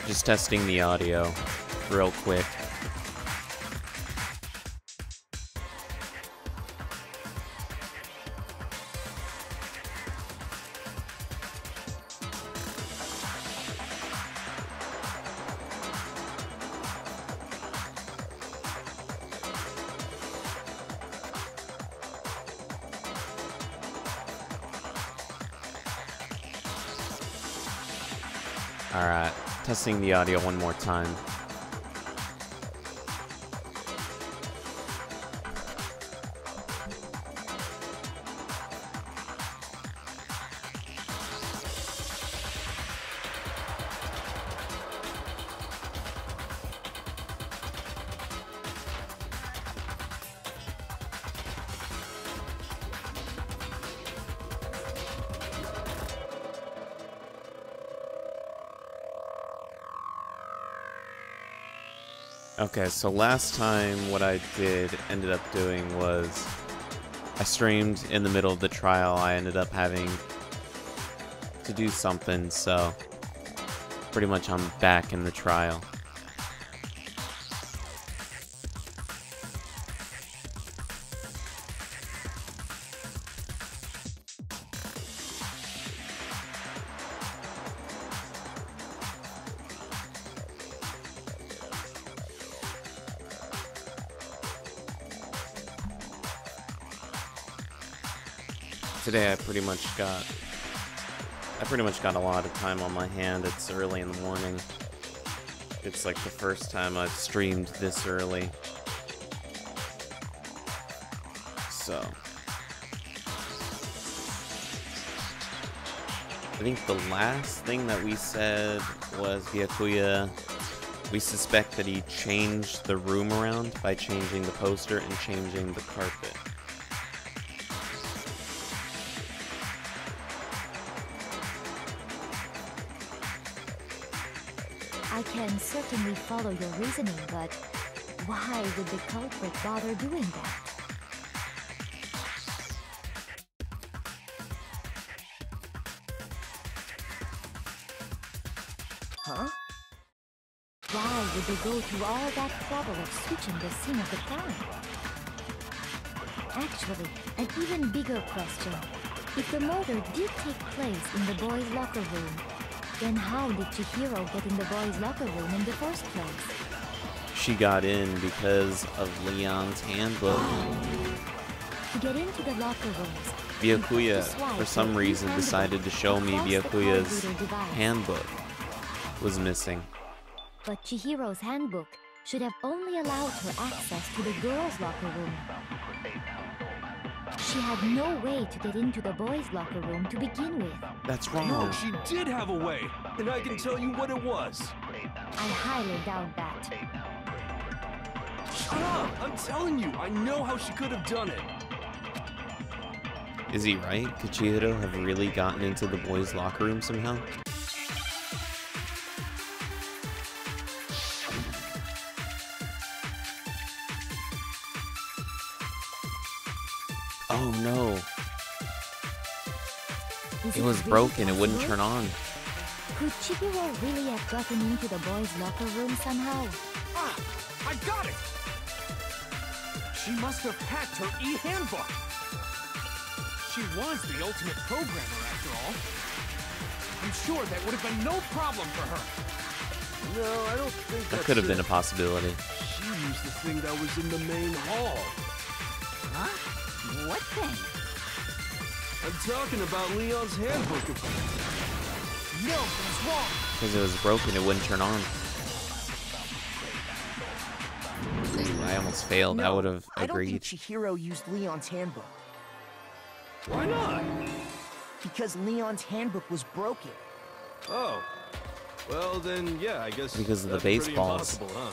Just testing the audio real quick. Alright, testing the audio one more time. Okay, so last time what I ended up doing was I streamed in the middle of the trial. I ended up having to do something, so pretty much I'm back in the trial. Today I pretty much got a lot of time on my hand. It's early in the morning. It's like the first time I've streamed this early. So I think the last thing that we said was Byakuya. We suspect that he changed the room around by changing the poster and changing the carpet. I can certainly follow your reasoning, but why would the culprit bother doing that? Huh? Why would they go through all that trouble of switching the scene of the crime? Actually, an even bigger question. If the murder did take place in the boys' locker room, then how did Chihiro get in the boys' locker room in the first place? She got in because of Leon's handbook. To get into the locker rooms, Byakuya, for some reason, decided to show me Byakuya's handbook was missing. But Chihiro's handbook should have only allowed her access to the girls' locker room. She had no way to get into the boys' locker room to begin with. That's wrong. No, she did have a way, and I can tell you what it was. I highly doubt that. Shut up! I'm telling you, I know how she could have done it. Is he right? Could Chihiro have really gotten into the boys' locker room somehow? Oh no. It was broken, it wouldn't turn on. Could Chihiro really have gotten into the boys' locker room somehow? Ah! I got it! She must have hacked her e-handbook. She was the ultimate programmer, after all. I'm sure that would have been no problem for her. No, I don't think that could have been a possibility. She used the thing that was in the main hall. Huh? What thing? I'm talking about Leon's handbook. No, what's wrong? Because it was broken, it wouldn't turn on. I almost failed. I would have agreed. I don't think Chihiro used Leon's handbook. Why not? Because Leon's handbook was broken. Oh. Well, then, yeah, I guess because of the that's pretty baseballs. impossible, huh?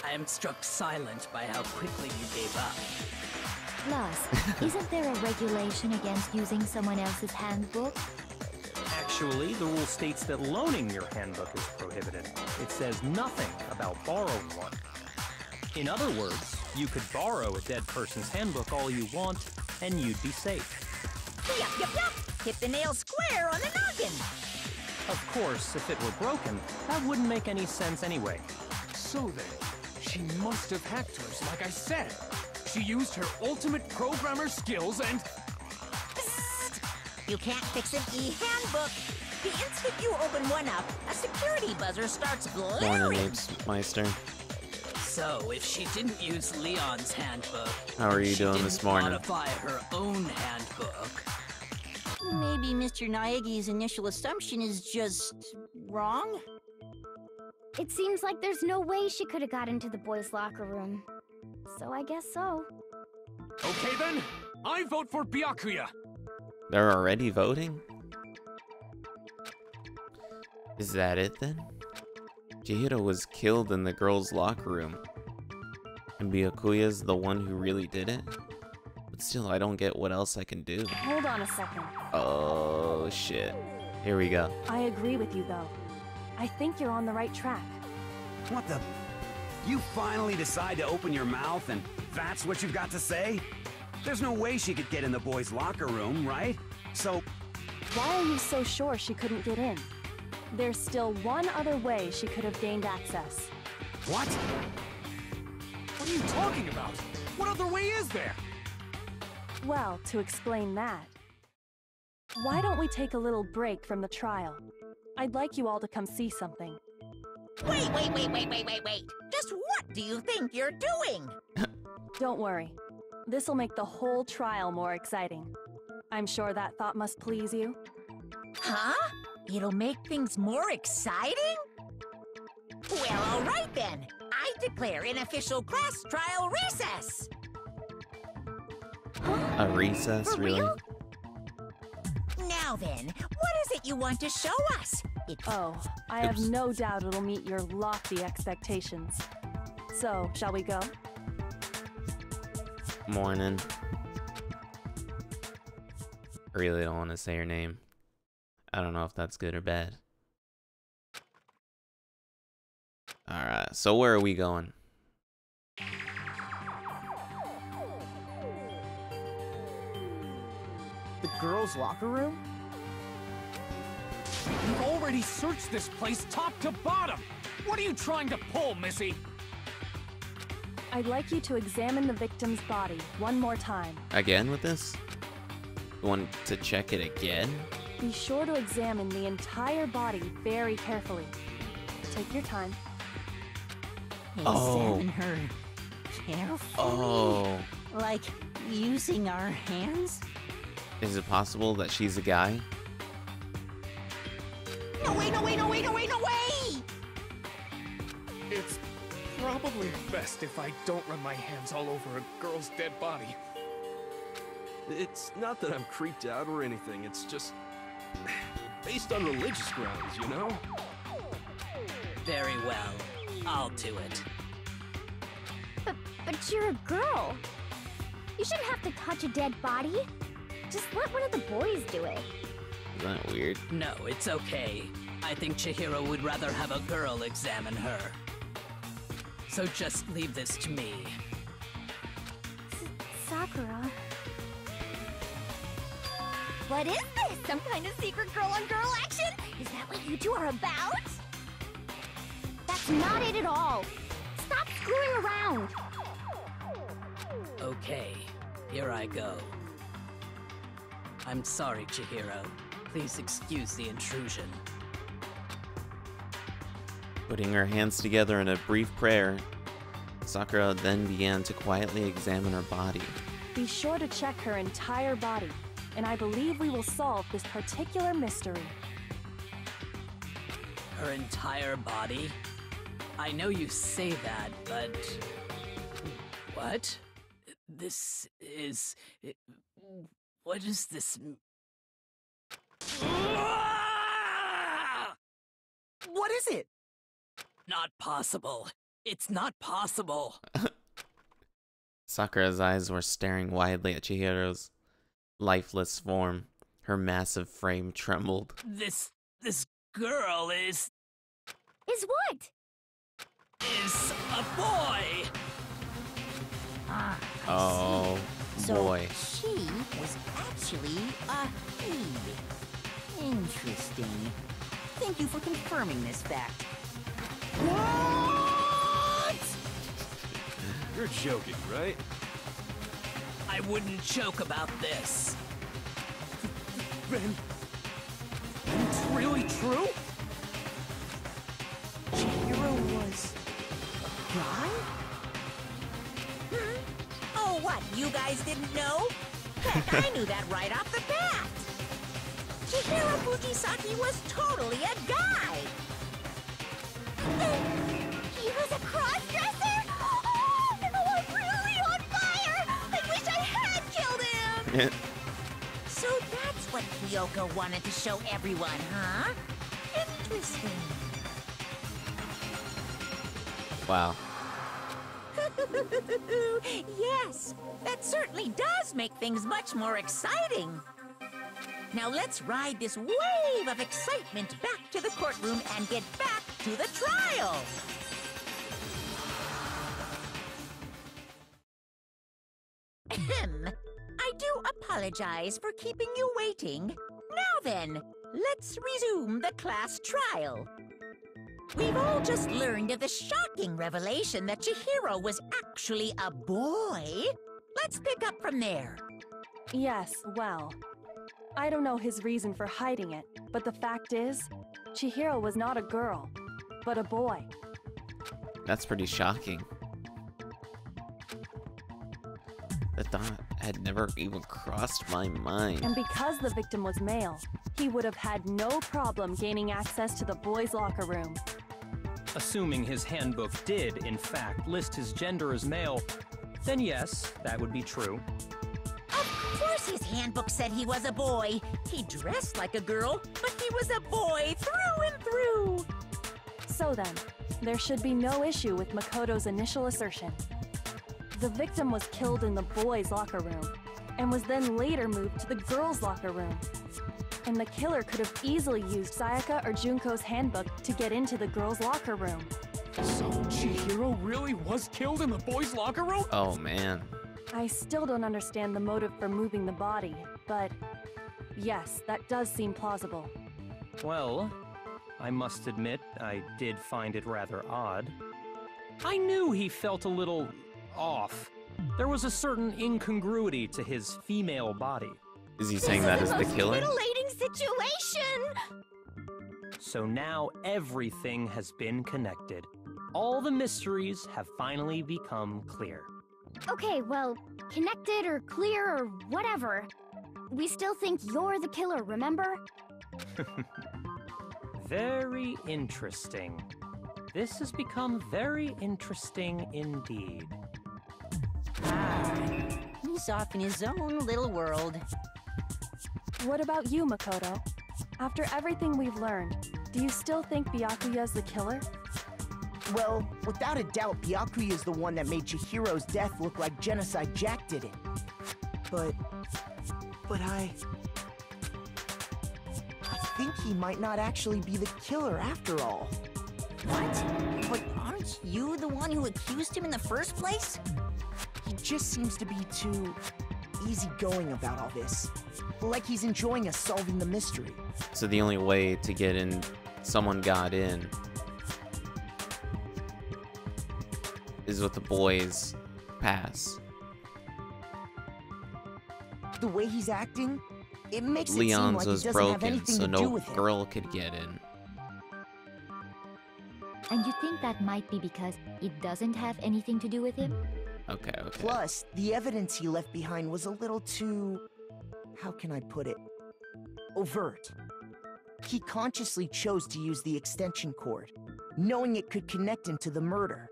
I am struck silent by how quickly you gave up. Plus, isn't there a regulation against using someone else's handbook? Actually, the rule states that loaning your handbook is prohibited. It says nothing about borrowing one. In other words, you could borrow a dead person's handbook all you want, and you'd be safe. Yup, yup, yup! Hit the nail square on the noggin! Of course, if it were broken, that wouldn't make any sense anyway. So then, she must have hacked hers, like I said. She used her ultimate programmer skills and... You can't fix an e-handbook. The instant you open one up, a security buzzer starts Morning, blaring. Apes Meister. So, if she didn't use Leon's handbook, How are you she doing didn't this morning? modify her own handbook. Maybe Mr. Naegi's initial assumption is just wrong? It seems like there's no way she could have got into the boys' locker room. So I guess so. Okay then, I vote for Byakuya. They're already voting? Is that it then? Chihiro was killed in the girls' locker room. And Byakuya's the one who really did it? But still, I don't get what else I can do. Hold on a second. Oh, shit. Here we go. I agree with you, though. I think you're on the right track. What the? You finally decide to open your mouth and that's what you've got to say? There's no way she could get in the boys' locker room, right? So... Why are you so sure she couldn't get in? There's still one other way she could have gained access. What? What are you talking about? What other way is there? Well, to explain that, why don't we take a little break from the trial? I'd like you all to come see something. Wait. Just what do you think you're doing? Don't worry. This'll make the whole trial more exciting. I'm sure that thought must please you. Huh? It'll make things more exciting? Well, all right then. I declare an official class trial recess. A recess, For really? real? Now then, what is it you want to show us? Oh, I have Oops. no doubt it'll meet your lofty expectations. So, shall we go? Morning. I really don't want to say her name. I don't know if that's good or bad. Alright, so where are we going? The girls' locker room? You've already searched this place top to bottom. What are you trying to pull, Missy? I'd like you to examine the victim's body one more time. Again with this? You want to check it again? Be sure to examine the entire body very carefully. Take your time. Oh. Examine her carefully. Oh. Like using our hands? Is it possible that she's a guy? No way! It's probably best if I don't run my hands all over a girl's dead body. It's not that I'm creeped out or anything, it's just based on religious grounds, you know? Very well. I'll do it. But you're a girl. You shouldn't have to touch a dead body. Just let one of the boys do it. Isn't that weird? No, it's okay. I think Chihiro would rather have a girl examine her. So just leave this to me. Sakura. What is this? Some kind of secret girl-on-girl action? Is that what you two are about? That's not it at all. Stop screwing around. Okay, here I go. I'm sorry, Chihiro. Please excuse the intrusion. Putting her hands together in a brief prayer, Sakura then began to quietly examine her body. Be sure to check her entire body, and I believe we will solve this particular mystery. Her entire body? I know you say that, but... What? This is... What is this... What is it? Not possible. It's not possible. Sakura's eyes were staring widely at Chihiro's lifeless form. Her massive frame trembled. This girl is what? Is a boy! Ah, I Oh, see. So boy. she was actually a he. Interesting. thank you for confirming this fact. What? You're joking, right? I wouldn't joke about this. Ben, it's really true? Chihiro was a guy? Oh, what? You guys didn't know? Heck, I knew that right off the bat. Chihiro Fujisaki was totally a guy. He was a cross-dresser? Oh, I'm really on fire! I wish I had killed him! So that's what Kyoko wanted to show everyone, huh? Interesting. Wow. Yes, that certainly does make things much more exciting. Now let's ride this wave of excitement back to the courtroom and get back to the trial. Ahem. I do apologize for keeping you waiting. Now then, let's resume the class trial. We've all just learned of the shocking revelation that Chihiro was actually a boy. Let's pick up from there. Yes, well, I don't know his reason for hiding it, but the fact is, Chihiro was not a girl, but a boy. That's pretty shocking. The thought had never even crossed my mind. And because the victim was male, he would have had no problem gaining access to the boys' locker room. Assuming his handbook did, in fact, list his gender as male, then yes, that would be true. Of course his handbook said he was a boy. He dressed like a girl, but he was a boy through and through. So then, there should be no issue with Makoto's initial assertion. The victim was killed in the boys' locker room, and was then later moved to the girls' locker room. And the killer could have easily used Sayaka or Junko's handbook to get into the girls' locker room. So Chihiro really was killed in the boys' locker room? Oh man. I still don't understand the motive for moving the body, but yes, that does seem plausible. Well, I must admit, I did find it rather odd. I knew he felt a little off. There was a certain incongruity to his female body. Is he saying that is the killer? Titillating situation! So now everything has been connected. All the mysteries have finally become clear. Okay, well, connected or clear or whatever. We still think you're the killer, remember? Very interesting. This has become very interesting indeed. He's off in his own little world. What about you, Makoto? After everything we've learned, do you still think Byakuya's the killer? Well, without a doubt, Byakuya is the one that made Chihiro's death look like Genocide Jack did it. But I think he might not actually be the killer after all. What? But aren't you the one who accused him in the first place? He just seems to be too easygoing about all this. Like he's enjoying us solving the mystery. So the only way to get in, someone got in, is with the boys' pass. The way he's acting, it makes it seem Leon's like he was doesn't have broken, anything so to do no with him. girl could get in. And you think that might be because it doesn't have anything to do with him? Okay, okay. Plus, the evidence he left behind was a little too... how can I put it? Overt. He consciously chose to use the extension cord, knowing it could connect him to the murder.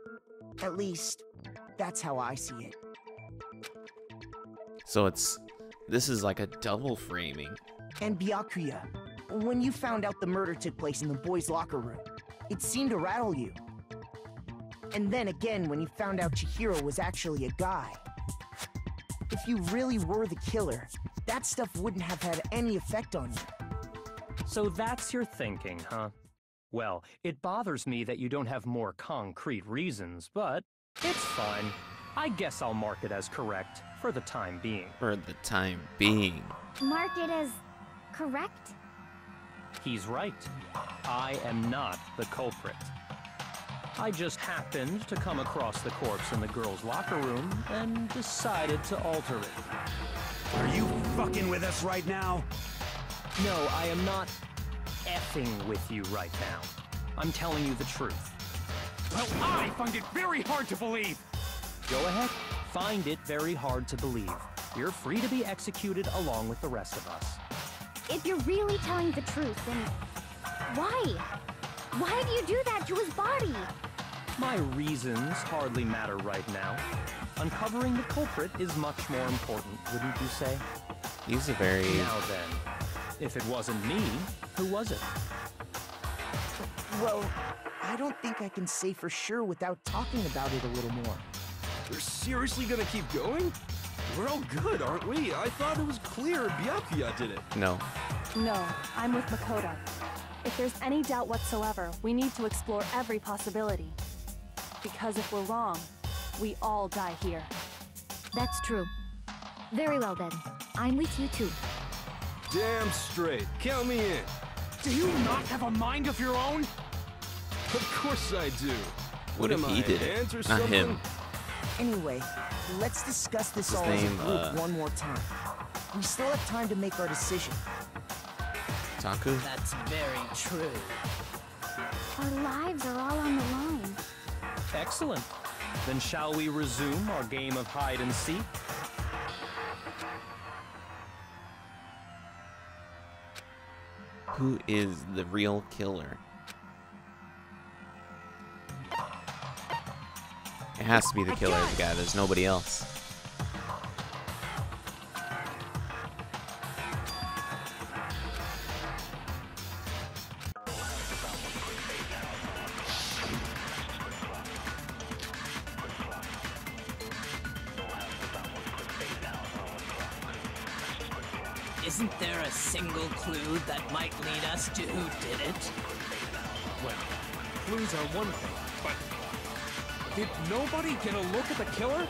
At least, that's how I see it. So this is like a double framing. And Byakuya, when you found out the murder took place in the boys' locker room, it seemed to rattle you. And then again, when you found out Chihiro was actually a guy. If you really were the killer, that stuff wouldn't have had any effect on you. So that's your thinking, huh? Well, it bothers me that you don't have more concrete reasons, but it's fine. I guess I'll mark it as correct for the time being. For the time being. Mark it as correct? He's right. I am not the culprit. I just happened to come across the corpse in the girls' locker room and decided to alter it. Are you fucking with us right now? No, I am not effing with you right now. I'm telling you the truth. Well, I find it very hard to believe. Go ahead, find it very hard to believe. You're free to be executed along with the rest of us. If you're really telling the truth, then why? Why do you do that to his body? My reasons hardly matter right now. Uncovering the culprit is much more important, wouldn't you say? He's a very... Now then, if it wasn't me, who was it? Well, I don't think I can say for sure without talking about it a little more. We're seriously gonna keep going? We're all good, aren't we? I thought it was clear Byakuya did it. No. No, I'm with Makoto. If there's any doubt whatsoever, we need to explore every possibility. Because if we're wrong, we all die here. That's true. Very well then. I'm with you too. Damn straight. Count me in. Do you not have a mind of your own? Of course I do. What if am he I, did an it? ant or Not something? him. Anyway, let's discuss this His all as a name, group one more time. We still have time to make our decision. Taku? That's very true. Our lives are all on the line. Excellent. Then shall we resume our game of hide and seek? Who is the real killer? It has to be the killer, the guy. There's nobody else. Isn't there a single clue that might lead us to who did it? Well, clues are one thing, but did nobody get a look at the killer?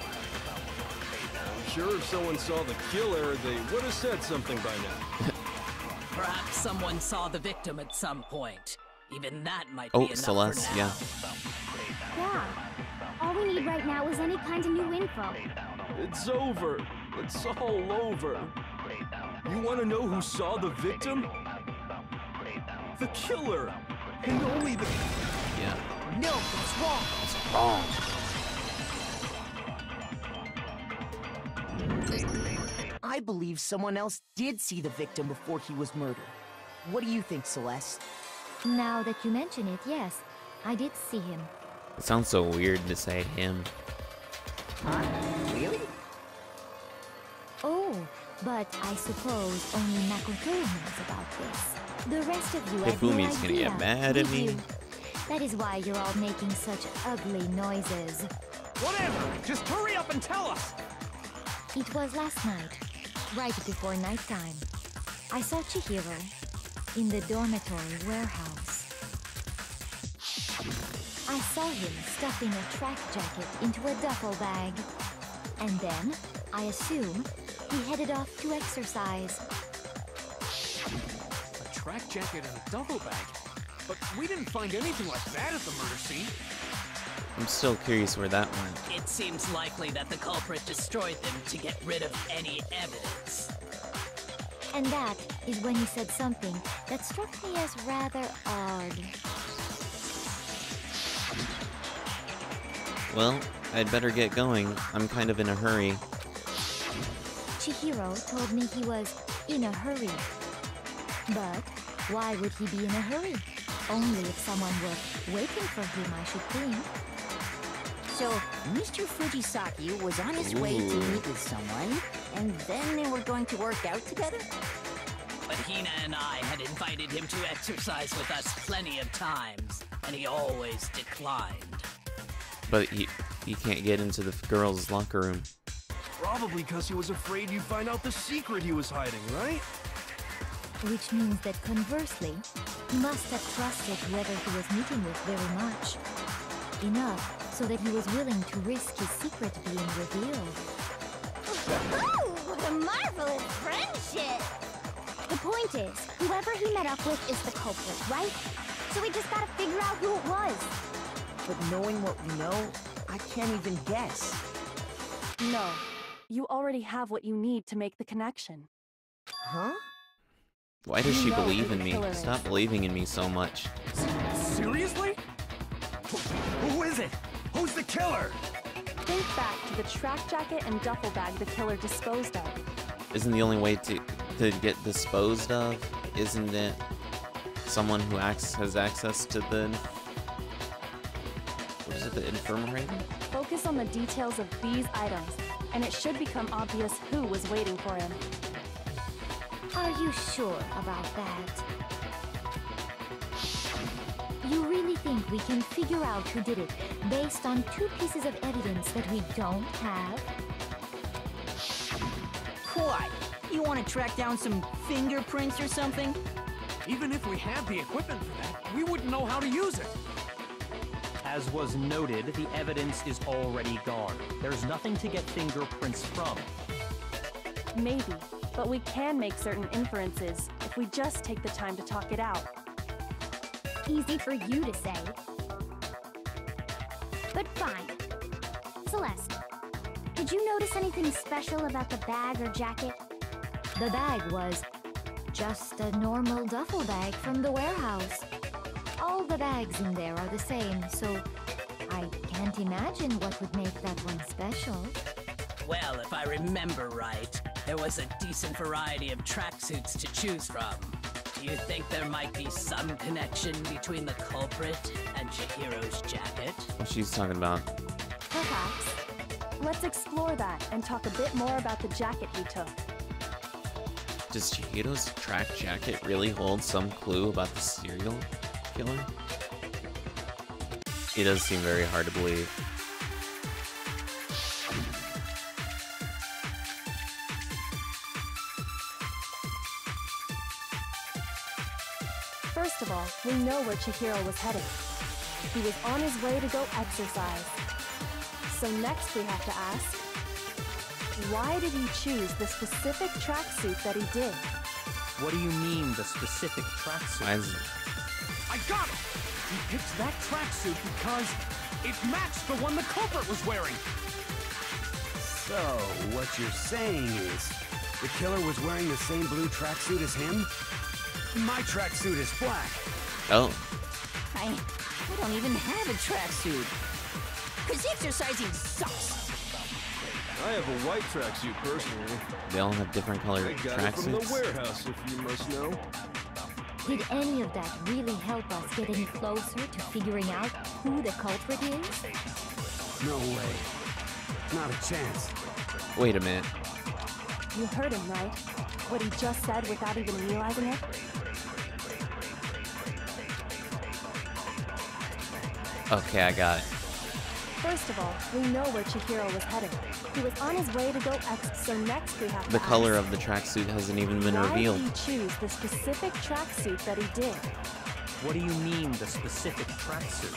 I'm sure if someone saw the killer, they would have said something by now. Perhaps someone saw the victim at some point. Even that might Oh, be enough Celeste, for now. yeah. Yeah. All we need right now is any kind of new info. It's over. It's all over. You want to know who saw the victim? The killer! And only the... Yeah. No, it's wrong. It's wrong. I believe someone else did see the victim before he was murdered. What do you think, Celeste? Now that you mention it, yes, I did see him. It sounds so weird to say him. Huh? Really? Oh, but I suppose only Makoto knows about this. The rest of you have no Hifumi's gonna idea, get mad at do me. you? That is why you're all making such ugly noises. Whatever! Just hurry up and tell us! It was last night, right before nighttime. I saw Chihiro in the dormitory warehouse. I saw him stuffing a track jacket into a duffel bag. And then, I assume, he headed off to exercise. A track jacket and a duffel bag? But we didn't find anything like that at the murder scene. I'm still curious where that went. It seems likely that the culprit destroyed them to get rid of any evidence. And that is when he said something that struck me as rather odd. Well, I'd better get going. I'm kind of in a hurry. Chihiro told me he was in a hurry. But why would he be in a hurry? Only if someone were waiting for him, I should think. So, Mr. Fujisaki was on his way to meet with someone, and then they were going to work out together? But Hina and I had invited him to exercise with us plenty of times, and he always declined. But he can't get into the girls' locker room. Probably because he was afraid you'd find out the secret he was hiding, right? Which means that conversely, he must have trusted whoever he was meeting with very much. Enough so that he was willing to risk his secret being revealed. Oh, what a marvelous friendship! The point is, whoever he met up with is the culprit, right? So we just gotta figure out who it was. But knowing what we know, I can't even guess. No. You already have what you need to make the connection. Huh? Why does she know believe who in the me? killer is. Stop believing in me so much. Seriously? Who is it? Who's the killer? Think back to the track jacket and duffel bag the killer disposed of. Isn't the only way to get disposed of, isn't it someone who has access to the, what is it, the infirmary? Focus on the details of these items, and it should become obvious who was waiting for him. Are you sure about that? You really think we can figure out who did it based on 2 pieces of evidence that we don't have? What? You want to track down some fingerprints or something? Even if we had the equipment for that, we wouldn't know how to use it. As was noted, the evidence is already gone. There's nothing to get fingerprints from. Maybe, but we can make certain inferences if we just take the time to talk it out. Easy for you to say. But fine. Celeste, did you notice anything special about the bag or jacket? The bag was just a normal duffel bag from the warehouse. All the bags in there are the same, so I can't imagine what would make that one special. Well, if I remember right, there was a decent variety of tracksuits to choose from. Do you think there might be some connection between the culprit and Chihiro's jacket? What she's talking about. Perhaps. Let's explore that and talk a bit more about the jacket he took. Does Chihiro's track jacket really hold some clue about the serial killer? It does seem very hard to believe. First of all, we know where Chihiro was headed. He was on his way to go exercise. So next we have to ask, why did he choose the specific tracksuit that he did? What do you mean, the specific tracksuit? I got it! He picked that tracksuit because it matched the one the culprit was wearing. So, what you're saying is, the killer was wearing the same blue tracksuit as him? My tracksuit is black. Oh. I don't even have a tracksuit. Cause exercising sucks. I have a white tracksuit personally. They all have different colored I got it from the tracksuits. warehouse, if you must know. Did any of that really help us get any closer to figuring out who the culprit is? No way. Not a chance. Wait a minute. You heard him, right? What he just said without even realizing it? Okay, I got it. First of all, we know where Chihiro was headed. He was on his way to go so next we have to The color ask, of the tracksuit hasn't even been why revealed. did he choose the specific tracksuit that he did? What do you mean, the specific tracksuit?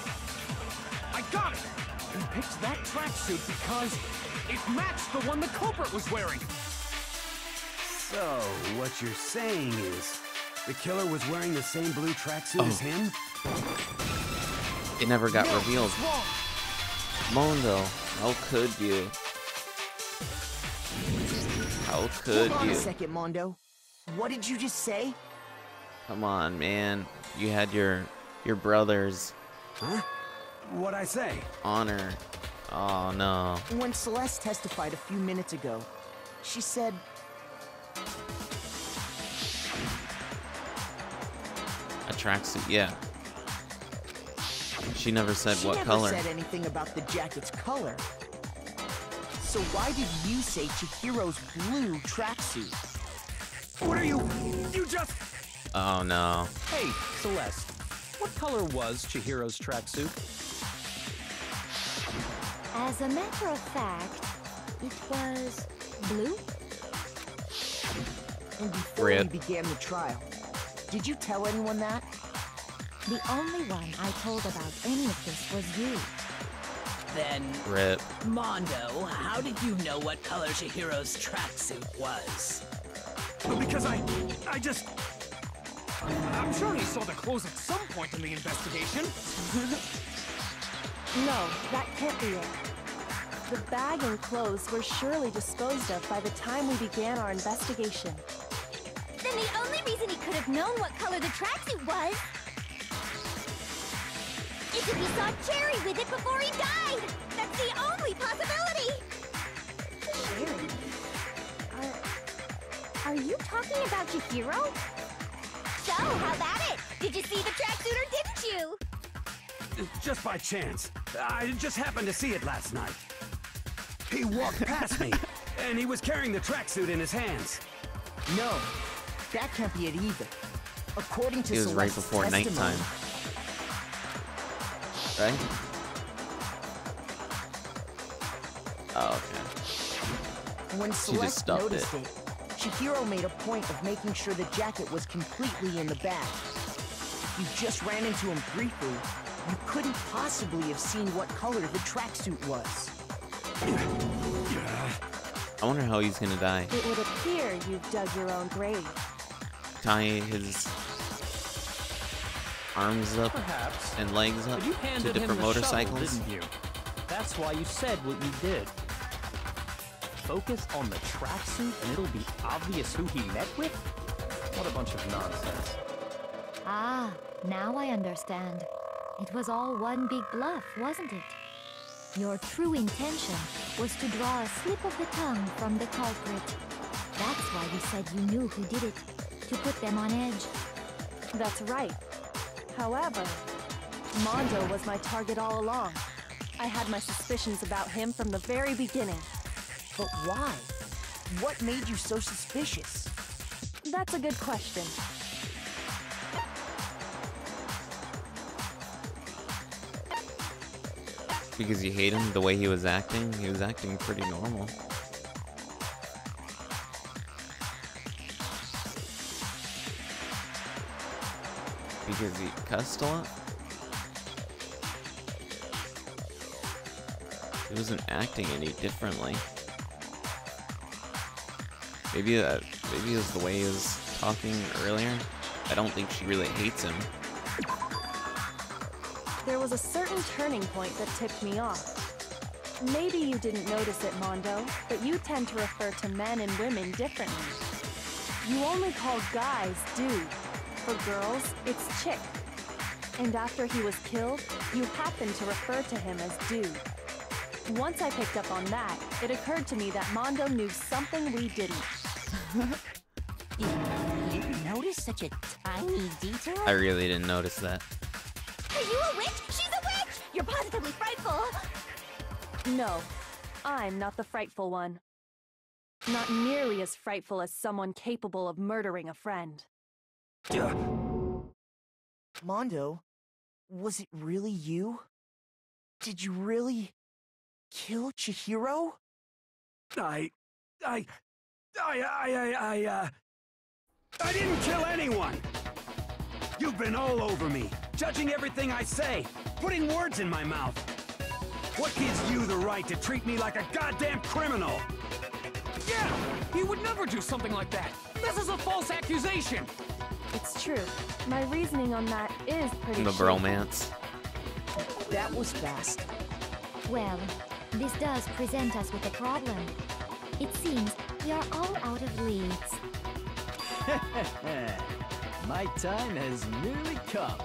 I got it! He picked that tracksuit because it matched the one the culprit was wearing. So, what you're saying is, the killer was wearing the same blue tracksuit as him? It never got No, revealed. it's wrong. Mondo, how could you? How could Hold on you? a second, Mondo. What did you just say? Come on, man. You had your brother's Huh? What'd I say? honor. Oh no. When Celeste testified a few minutes ago, she said... A tracksuit, yeah. She never said She what never color. said anything about the jacket's color. So why did you say Chihiro's blue tracksuit? What are you just... Oh no. Hey, Celeste, what color was Chihiro's tracksuit? As a matter of fact, it was blue. And before Red. we began the trial, did you tell anyone that? The only one I told about any of this was you. Then, Rip. Mondo, how did you know what color Chihiro's tracksuit was? Because I just... I'm sure he saw the clothes at some point in the investigation. No, that can't be it. The bag and clothes were surely disposed of by the time we began our investigation. Then the only reason he could have known what color the tracksuit was is if he saw Cherry with it before he died! That's the only possibility! Cherry? Are you talking about Chihiro? So, how about it? Did you see the tracksuit or didn't you? Just by chance. I just happened to see it last night. He walked past me, and he was carrying the tracksuit in his hands. No, that can't be it either. According to It was right Celeste's before testimony, nighttime. Right? Oh, okay. when She just Celeste stuffed noticed it, Chihiro made a point of making sure the jacket was completely in the bag. If you just ran into him briefly, you couldn't possibly have seen what color the tracksuit was. I wonder how he's gonna die. It would appear you've dug your own grave. Tie his arms up Perhaps. and legs up But you to handed him different the motorcycles. shovel, didn't you? That's why you said what you did. Focus on the tracksuit and it'll be obvious who he met with? What a bunch of nonsense. Ah, now I understand. It was all one big bluff, wasn't it? Your true intention was to draw a slip of the tongue from the culprit. That's why you said you knew who did it, to put them on edge. That's right. However, Mondo was my target all along. I had my suspicions about him from the very beginning. But why? What made you so suspicious? That's a good question. Because you hate him the way he was acting? He was acting pretty normal. Because he cussed a lot? He wasn't acting any differently. Maybe it was the way he was talking earlier. I don't think she really hates him. There was a certain turning point that tipped me off. Maybe you didn't notice it, Mondo, but you tend to refer to men and women differently. You only call guys dude. For girls, it's chick. And after he was killed, you happened to refer to him as dude. Once I picked up on that, it occurred to me that Mondo knew something we didn't. You notice such a tiny detail? I really didn't notice that. Are you a witch? She's a witch! You're positively frightful! No, I'm not the frightful one. Not nearly as frightful as someone capable of murdering a friend. Mondo, was it really you? Did you really kill Chihiro? I didn't kill anyone! You've been all over me, judging everything I say, putting words in my mouth. What gives you the right to treat me like a goddamn criminal? Yeah! He would never do something like that! This is a false accusation! It's true. My reasoning on that is pretty The shaky. bromance. That was fast. Well, this does present us with a problem. It seems we are all out of leads. My time has nearly come.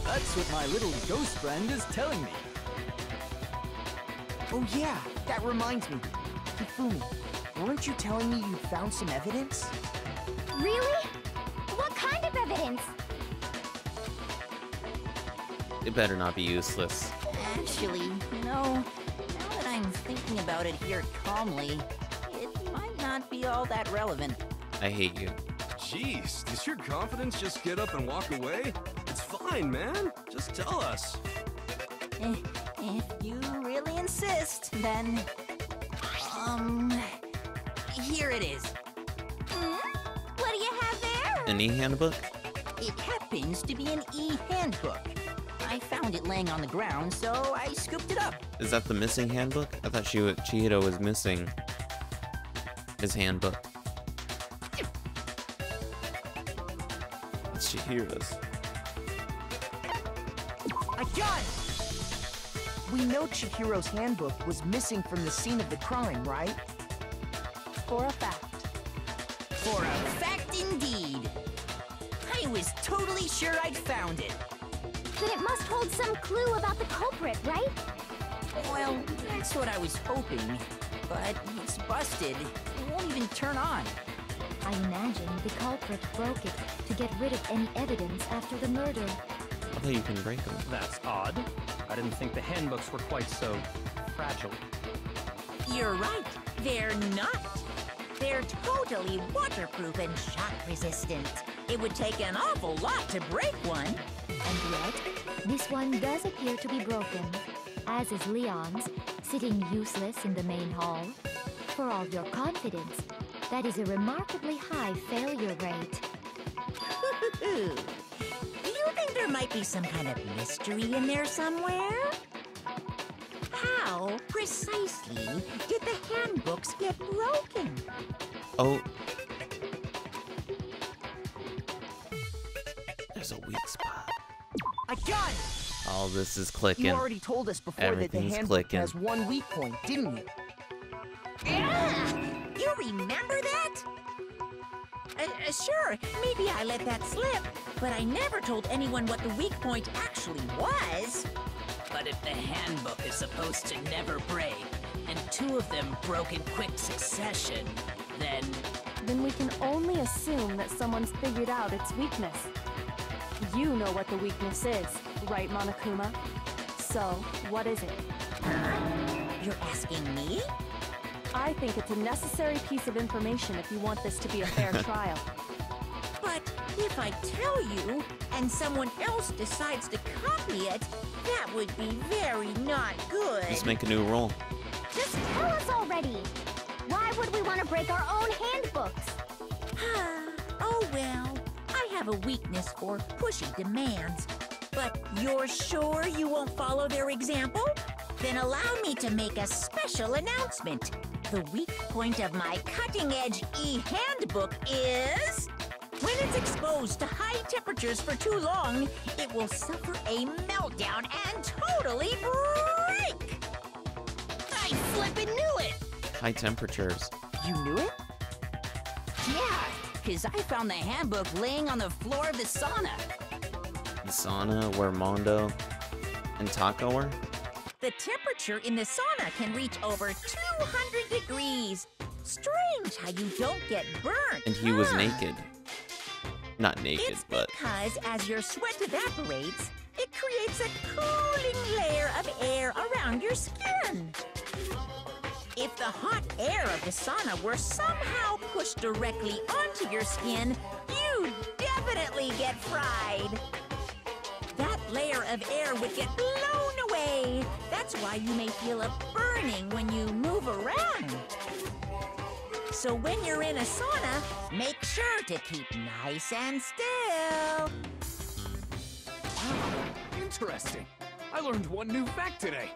That's what my little ghost friend is telling me. Oh yeah, that reminds me. Hifumi, weren't you telling me you found some evidence? Really? What kind of evidence? It better not be useless. Actually, now that I'm thinking about it here calmly, it might not be all that relevant. I hate you. Jeez, does your confidence just get up and walk away? It's fine, man. Just tell us. If you really insist, then... here it is. What do you have there? An e-handbook? It happens to be an e-handbook. I found it laying on the ground, so I scooped it up. Is that the missing handbook? I thought Chihiro was missing his handbook. Chihiro's. I got it! We know Chihiro's handbook was missing from the scene of the crime, right? For a fact. For a fact indeed. I was totally sure I'd found it. Then it must hold some clue about the culprit, right? Well, that's what I was hoping. But it's busted. It won't even turn on. I imagine the culprit broke it to get rid of any evidence after the murder. I thought you can break them. That's odd. I didn't think the handbooks were quite so fragile. You're right. They're not. They're totally waterproof and shock resistant. It would take an awful lot to break one. And yet, this one does appear to be broken, as is Leon's, sitting useless in the main hall. For all your confidence, that is a remarkably high failure rate. Do you think there might be some kind of mystery in there somewhere? How precisely did the handbooks get broken? Oh. There's a weak spot. I got it! All this is clicking. You already told us before that the Everything's handbook clicking. has one weak point, didn't you? Yeah! You remember that? Sure, maybe I let that slip, but I never told anyone what the weak point actually was. But if the handbook is supposed to never break, and two of them broke in quick succession, Then we can only assume that someone's figured out its weakness. You know what the weakness is, right, Monokuma? So, what is it? You're asking me? I think it's a necessary piece of information if you want this to be a fair trial. But if I tell you, and someone else decides to copy it, that would be very not good. Just make a new rule. Just tell us already. Why would we want to break our own handbooks? Oh well, I have a weakness for pushy demands. But you're sure you won't follow their example? Then allow me to make a special announcement. The weak point of my cutting-edge e-handbook is... when it's exposed to high temperatures for too long, it will suffer a meltdown and totally break! I flippin' knew it! High temperatures. You knew it? Yeah, because I found the handbook laying on the floor of the sauna. The sauna where Mondo and Taka were? The temperature in the sauna can reach over 200 degrees. Strange how you don't get burnt. And he was naked. Not naked, It's but... because as your sweat evaporates, it creates a cooling layer of air around your skin. If the hot air of the sauna were somehow pushed directly onto your skin, you'd definitely get fried. That layer of air would get blown away. That's why you may feel a burning when you move around. So when you're in a sauna, make sure to keep nice and still. Interesting. I learned one new fact today.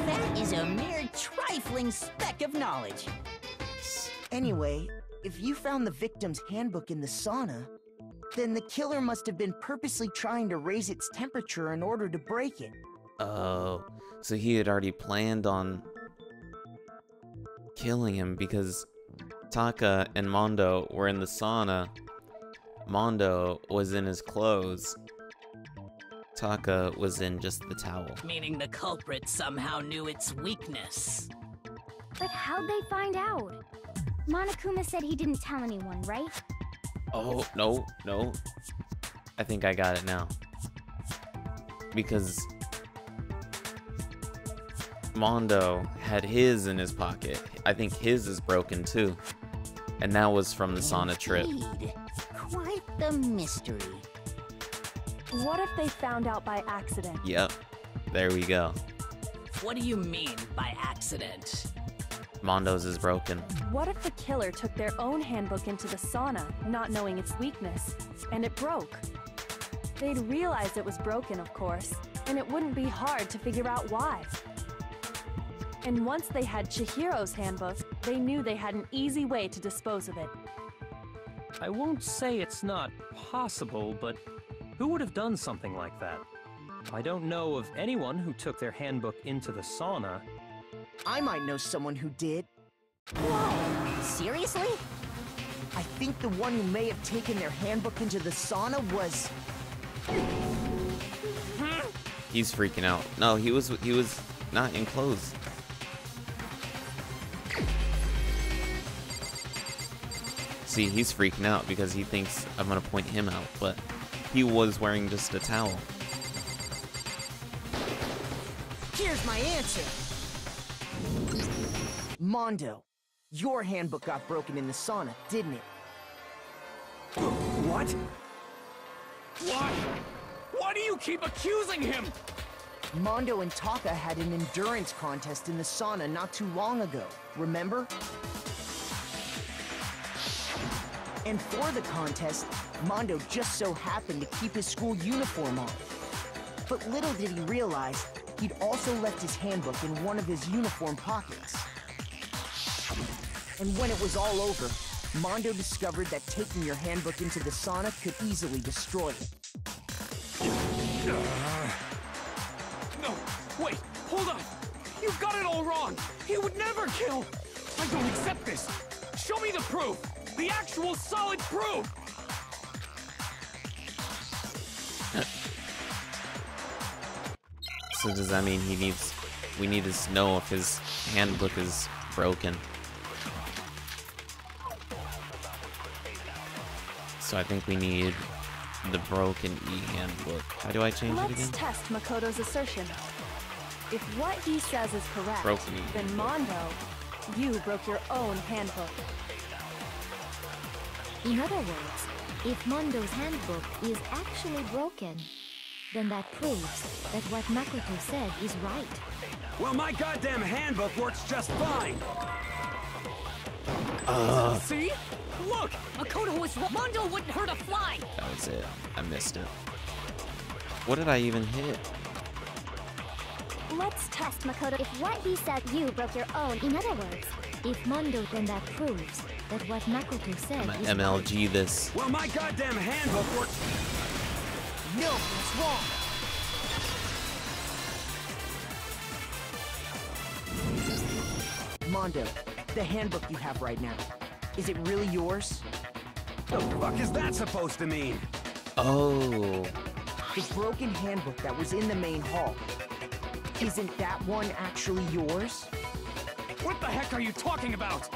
That is a mere trifling speck of knowledge. Anyway, if you found the victim's handbook in the sauna, then the killer must have been purposely trying to raise its temperature in order to break it. Oh, so he had already planned on killing him because Taka and Mondo were in the sauna. Mondo was in his clothes. Taka was in just the towel. meaning the culprit somehow knew its weakness. But how'd they find out? Monokuma said he didn't tell anyone, right? Oh, no. I think I got it now. Because Mondo had his in his pocket. I think his is broken too. And that was from the sauna trip. Indeed. Quite the mystery. What if they found out by accident? Yep. There we go. What do you mean by accident? Mondo's is broken. What if the killer took their own handbook into the sauna, not knowing its weakness, and it broke? They'd realize it was broken, of course, and it wouldn't be hard to figure out why. And once they had Chihiro's handbook, they knew they had an easy way to dispose of it. I won't say it's not possible, but who would have done something like that? I don't know of anyone who took their handbook into the sauna. I might know someone who did. Whoa! Seriously? I think the one who may have taken their handbook into the sauna was... He's freaking out. No, he was not enclosed. See, he's freaking out because he thinks I'm gonna point him out, but he was wearing just a towel. Here's my answer! Mondo, your handbook got broken in the sauna, didn't it? What? Why? Why do you keep accusing him? Mondo and Taka had an endurance contest in the sauna not too long ago, remember? And for the contest, Mondo just so happened to keep his school uniform on. But little did he realize, he'd also left his handbook in one of his uniform pockets. And when it was all over, Mondo discovered that taking your handbook into the sauna could easily destroy it. No, wait, hold on. You've got it all wrong. He would never kill. I don't accept this. Show me the proof. The actual solid proof. So does that mean we need to know if his handbook is broken? So I think we need the broken e-handbook. How do I change it again? Let's test Makoto's assertion. If what he says is correct, Broken then Mondo, you broke your own handbook. In other words, if Mondo's handbook is actually broken, then that proves that what Makoto said is right. Well, my goddamn handbook works just fine! See? Look! Makoto was wrong. Mondo wouldn't hurt a fly! That was it. I missed it. What did I even hit? Let's test Makoto. If what he said, you broke your own. In other words, If Mondo, then that proves that what Makoto said is MLG right. this. Well, my goddamn handbook works. No, it's wrong. Mondo, the handbook you have right now, is it really yours? The fuck is that supposed to mean? Oh. The broken handbook that was in the main hall. Isn't that one actually yours? What the heck are you talking about?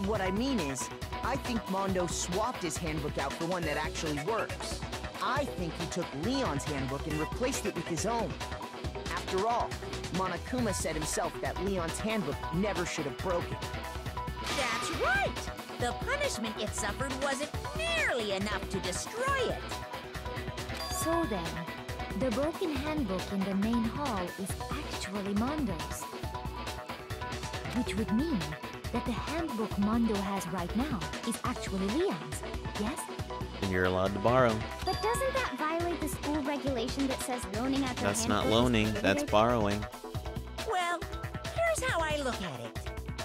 What I mean is, I think Mondo swapped his handbook out for one that actually works. I think he took Leon's handbook and replaced it with his own. After all, Monokuma said himself that Leon's handbook never should have broken. That's right! The punishment it suffered wasn't nearly enough to destroy it. So then, the broken handbook in the main hall is actually Mondo's. Which would mean that the handbook Mondo has right now is actually Leon's, yes? And you're allowed to borrow. But doesn't that violate the school regulation that says loaning out your That's not handbook is loaning, that's prohibited? borrowing. Well, here's how I look at it.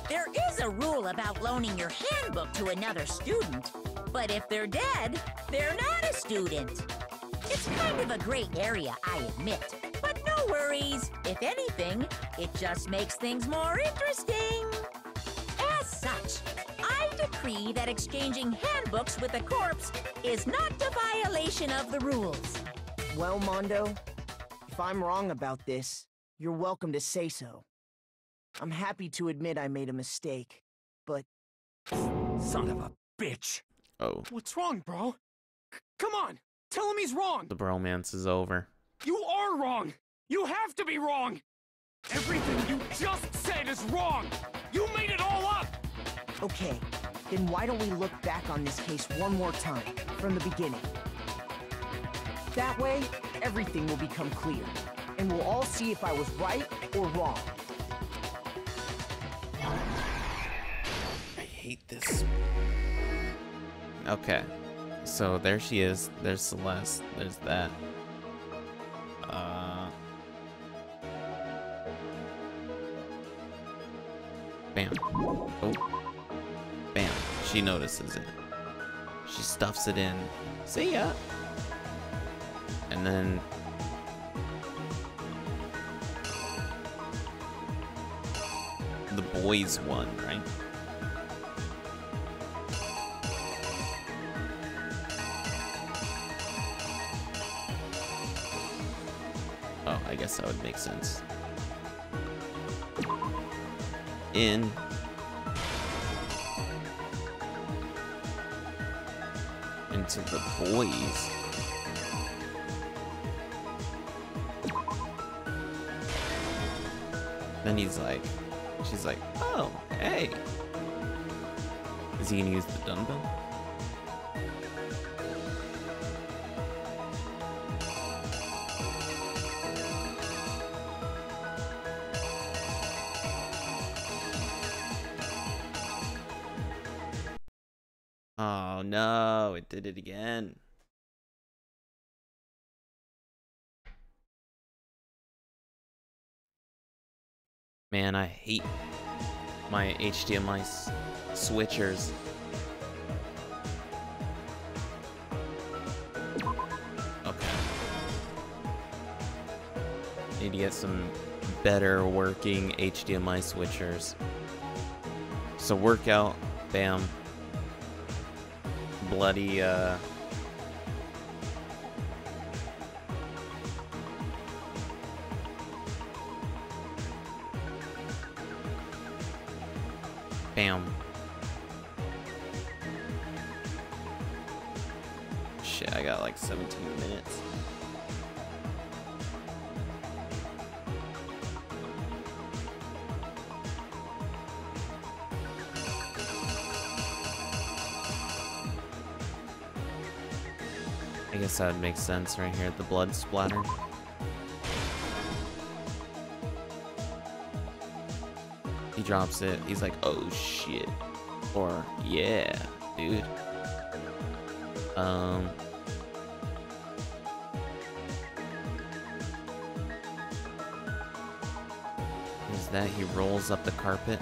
There is a rule about loaning your handbook to another student, but if they're dead, they're not a student. It's kind of a gray area, I admit. But no worries. If anything, it just makes things more interesting. As such, I decree that exchanging handbooks with a corpse is not a violation of the rules. Well, Mondo, if I'm wrong about this, you're welcome to say so. I'm happy to admit I made a mistake, but... Son of a bitch! Oh, What's wrong, bro? Come on! Tell him he's wrong! the bromance is over. You are wrong! You have to be wrong! Everything you just said is wrong! You made it all up! Okay, then why don't we look back on this case one more time, from the beginning? That way, everything will become clear, and we'll all see if I was right or wrong. I hate this. Okay, so there she is. There's Celeste. There's that. Bam. Oh. Bam. She notices it. She stuffs it in. See ya. And then the boys won, right? Oh, I guess that would make sense. In. Into the boys. Then he's like, she's like, oh, hey. Is he gonna use the dumbbell? Oh no, it did it again. Man, I hate my HDMI switchers. Okay. Need to get some better working HDMI switchers. So workout, bam. Bloody, bam. Shit, I got like 17 minutes. I guess that would make sense right here, the blood splatter. He drops it, he's like, oh shit. Or, yeah, dude. Is that he rolls up the carpet?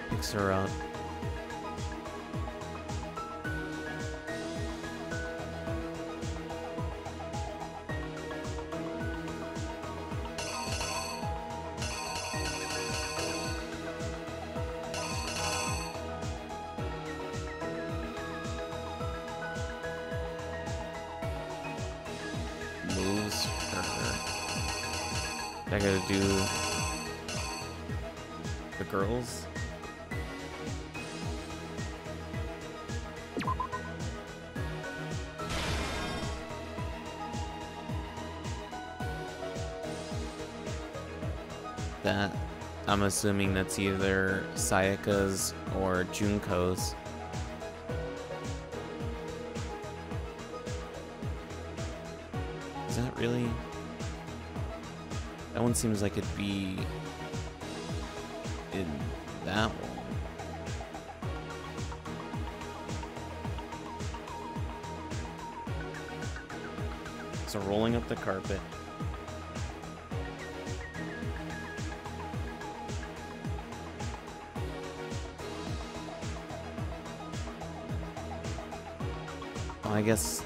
Picks her up. Moves her. I gotta do the girls. That, I'm assuming that's either Sayaka's or Junko's. Is that really? That one seems like it'd be in that one. So rolling up the carpet. I guess,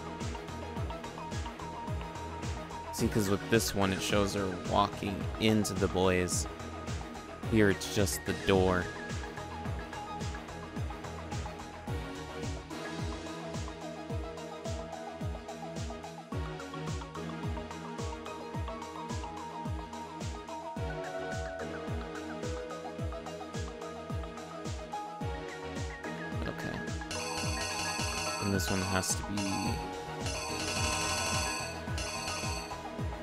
see, because with this one it shows her walking into the boys. Here it's just the door. And this one has to be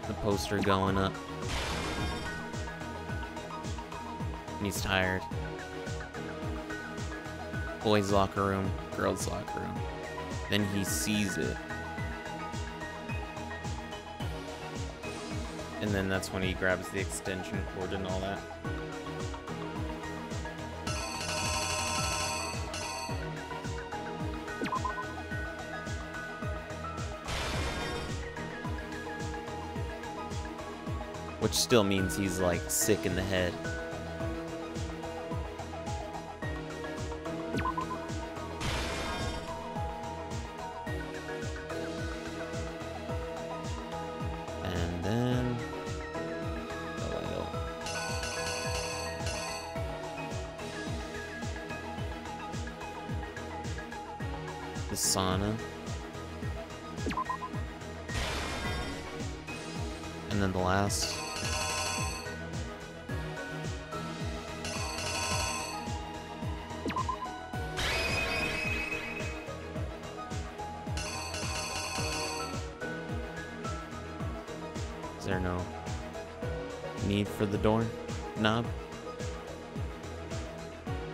the poster going up. And he's tired. Boys' locker room, girls' locker room. Then he sees it. And then that's when he grabs the extension cord and all that. Which still means he's like sick in the head. And then the sauna. And then the last. Is there no need for the door knob?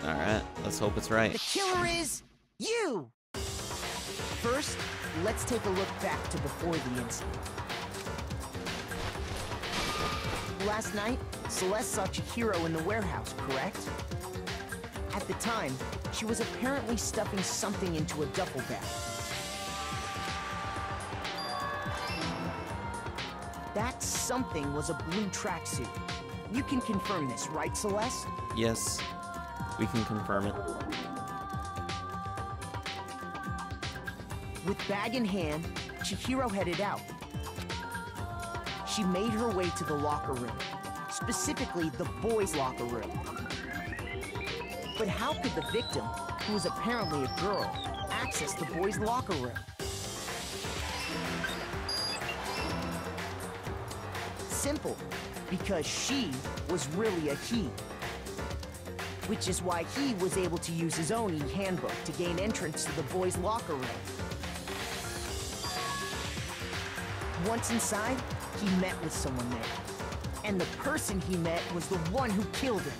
Alright, let's hope it's right. The killer is you! First, let's take a look back to before the incident. Last night, Celeste saw Chihiro in the warehouse, correct? At the time, she was apparently stuffing something into a duffel bag. That something was a blue tracksuit. You can confirm this, right, Celeste? Yes, we can confirm it. With bag in hand, Chihiro headed out. She made her way to the locker room, specifically the boys' locker room. But how could the victim, who was apparently a girl, access the boys' locker room? Simple, because she was really a he. Which is why he was able to use his own e-handbook to gain entrance to the boys' locker room. Once inside, he met with someone there. And the person he met was the one who killed him.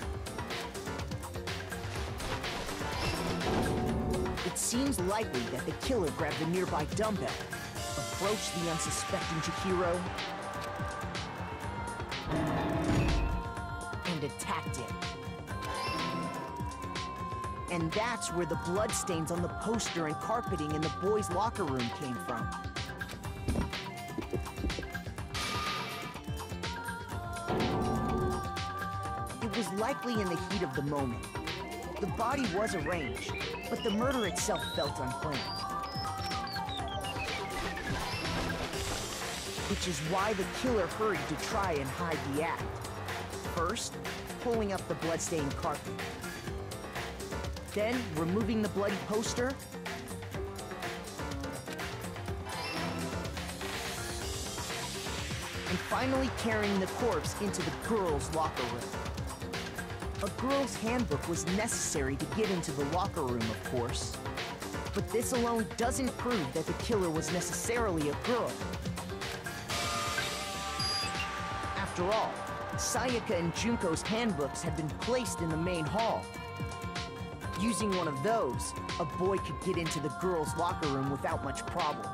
It seems likely that the killer grabbed the nearby dumbbell, approached the unsuspecting Chihiro, and attacked him. And that's where the bloodstains on the poster and carpeting in the boys' locker room came from. It was likely in the heat of the moment. The body was arranged, but the murder itself felt unplanned. Which is why the killer hurried to try and hide the act. First, pulling up the bloodstained carpet. Then, removing the bloody poster. And finally carrying the corpse into the girls' locker room. A girl's handbook was necessary to get into the locker room, of course. But this alone doesn't prove that the killer was necessarily a girl. After all, Sayaka and Junko's handbooks had been placed in the main hall. Using one of those, a boy could get into the girls' locker room without much problem.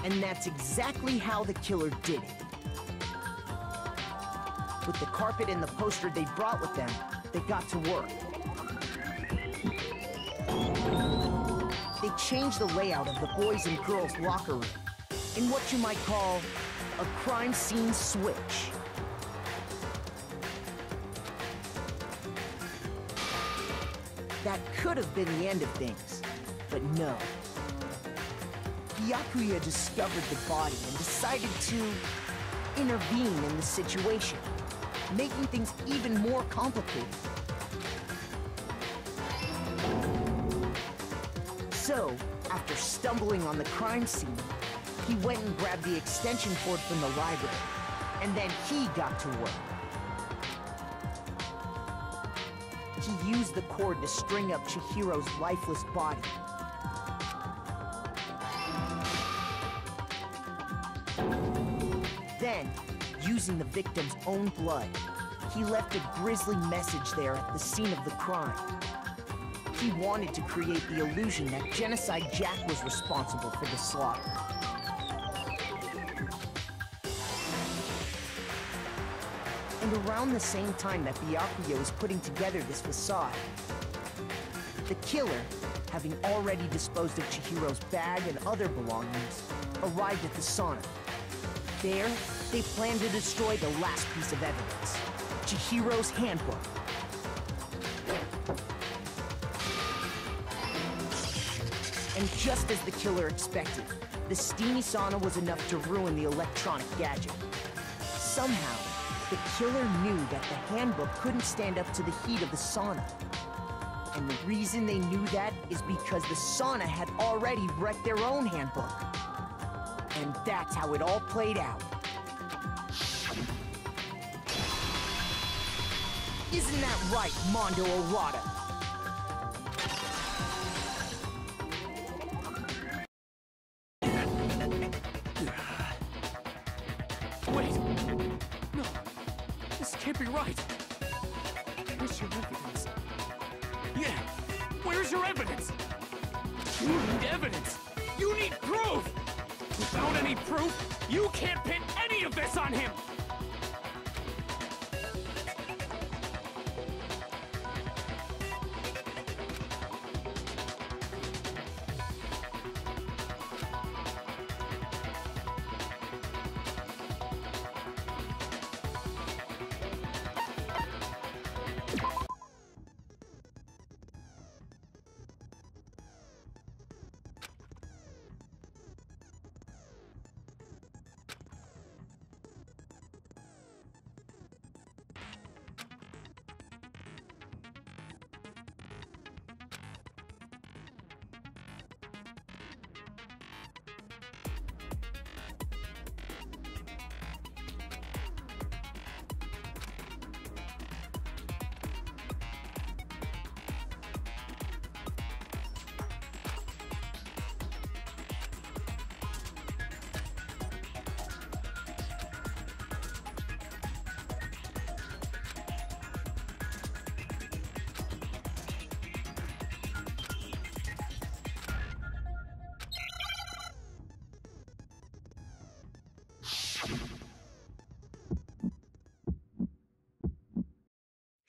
And that's exactly how the killer did it. With the carpet and the poster they brought with them, they got to work. They changed the layout of the boys' and girls' locker room in what you might call a crime scene switch. That could have been the end of things, but no. Byakuya discovered the body and decided to intervene in the situation, making things even more complicated. So, after stumbling on the crime scene, he went and grabbed the extension cord from the library, and then he got to work. He used the cord to string up Chihiro's lifeless body. Then, using the victim's own blood, he left a grisly message there at the scene of the crime. he wanted to create the illusion that Genocide Jack was responsible for the slaughter. And around the same time that Byakuya was putting together this facade, the killer, having already disposed of Chihiro's bag and other belongings, arrived at the sauna. There, they planned to destroy the last piece of evidence, Chihiro's handbook. And just as the killer expected, the steamy sauna was enough to ruin the electronic gadget. Somehow, the killer knew that the handbook couldn't stand up to the heat of the sauna. And the reason they knew that is because the sauna had already wrecked their own handbook. And that's how it all played out. Isn't that right, Mondo Owada? Wait! No, this can't be right. Where's your evidence? Yeah, where's your evidence? You need evidence! You need proof! Without any proof, you can't pin any of this on him!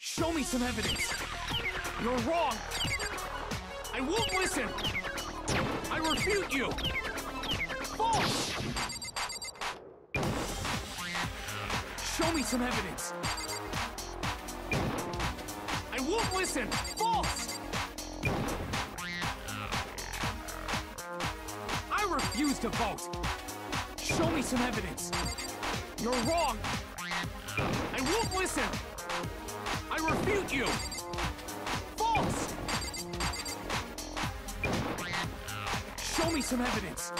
Show me some evidence! You're wrong! I won't listen! I refute you! False! Show me some evidence! I won't listen! False! I refuse to vote! Show me some evidence! You're wrong! I won't listen! I refute you! False! Show me some evidence!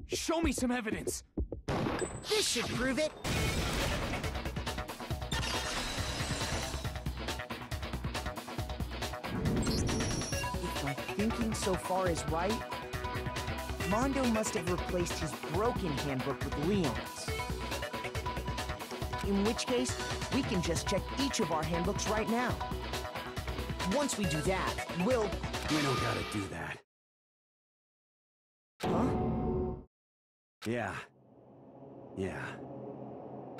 Show me some evidence! This should prove it! If my thinking so far is right, Mondo must have replaced his broken handbook with Leon's. In which case, we can just check each of our handbooks right now. Once we do that, we'll... We don't gotta do that. Huh? Yeah.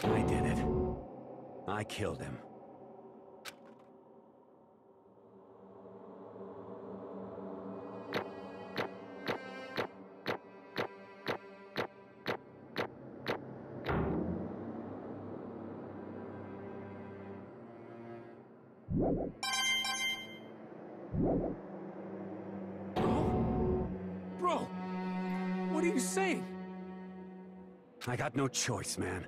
I did it. I killed him. Bro, what are you saying? I got no choice, man.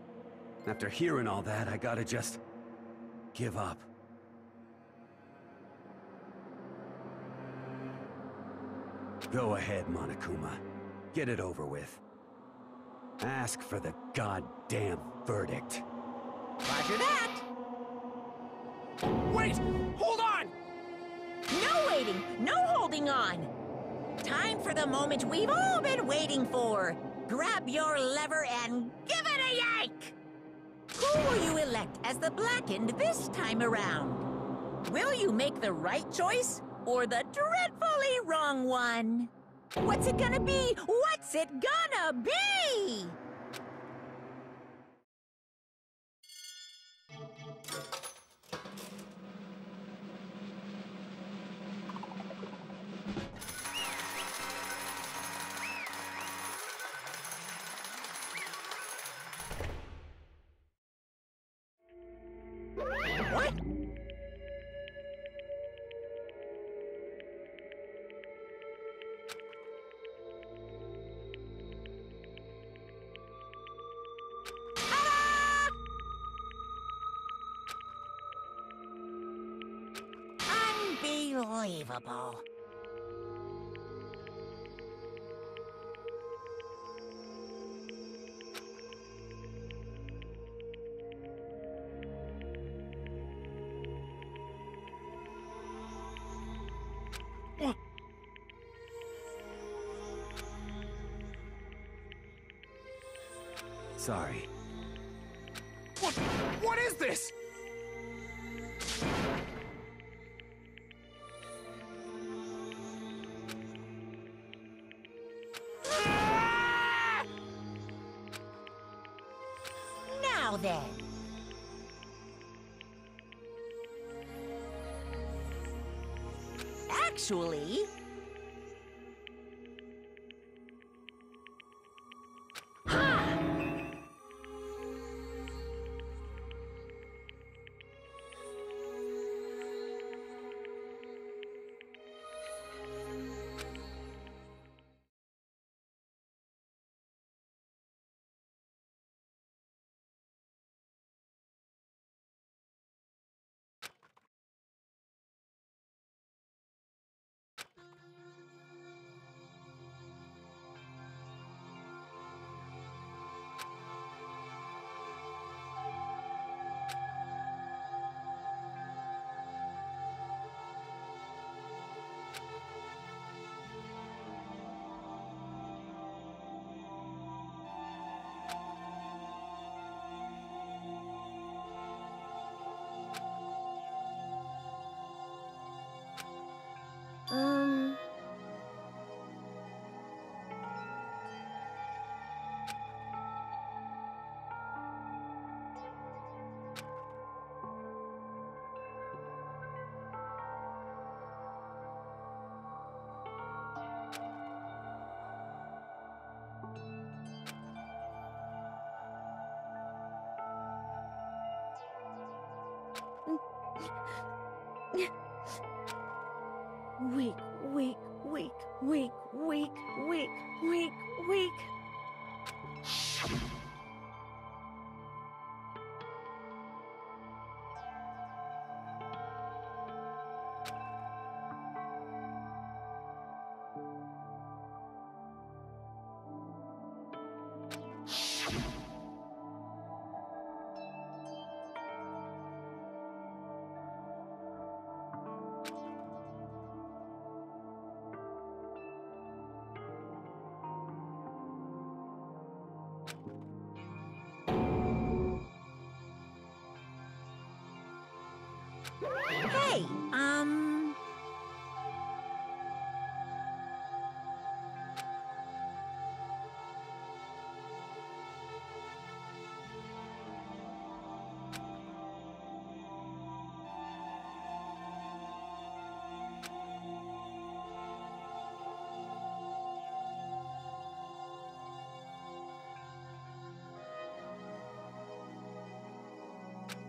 After hearing all that, I gotta just... give up. Go ahead, Monokuma. Get it over with. Ask for the goddamn verdict. Roger that! Wait! Hold on! No waiting! No holding on! Time for the moment we've all been waiting for! Grab your lever and give it a yank! Who will you elect as the Blackened this time around? Will you make the right choice or the dreadfully wrong one? What's it gonna be? What's it gonna be? What? Unbelievable. Sorry. What is this? Now then. Actually... Ha! Weak, weak, weak, weak, weak, weak, weak, weak. Hey,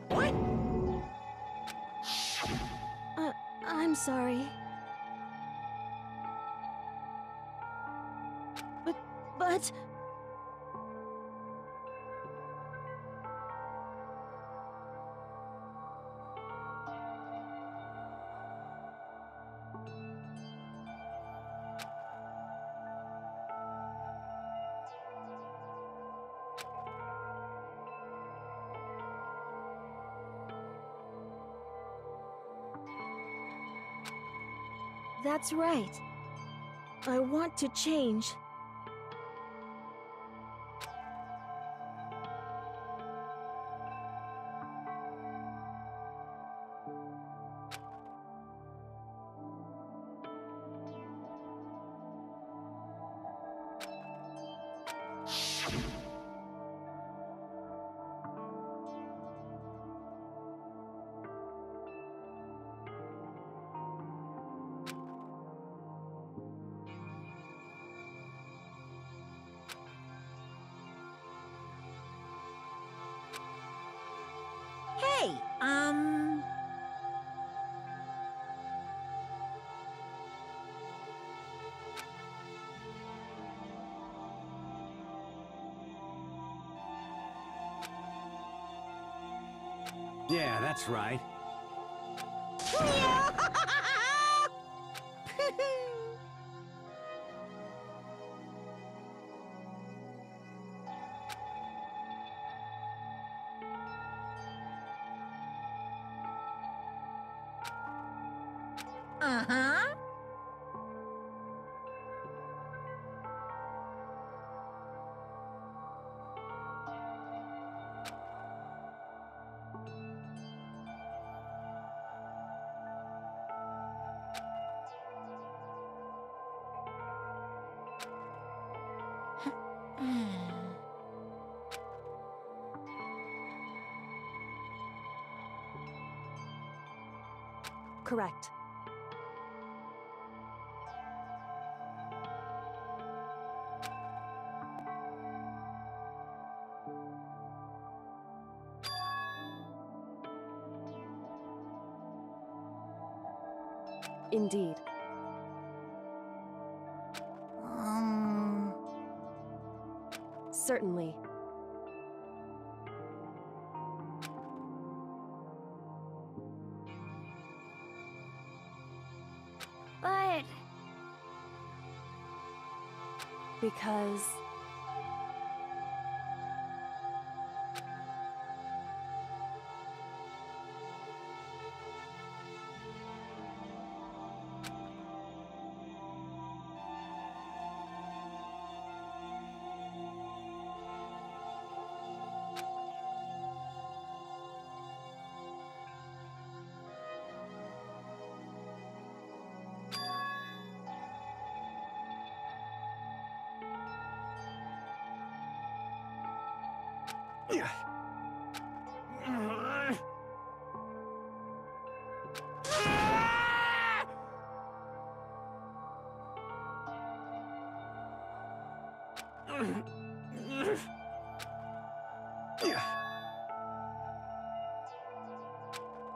what? I'm sorry. But... That's right. I want to change. Yeah, that's right. Uh-huh. Correct. Indeed. Certainly. But... Because...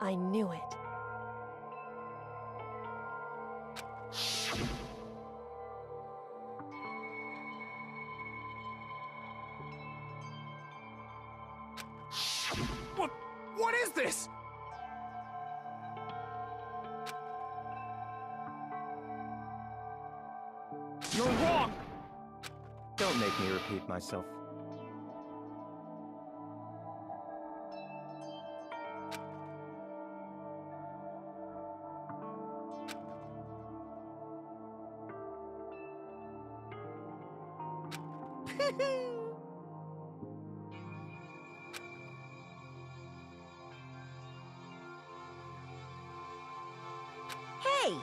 I knew it. What is this? You're wrong! Don't make me repeat myself. Hey,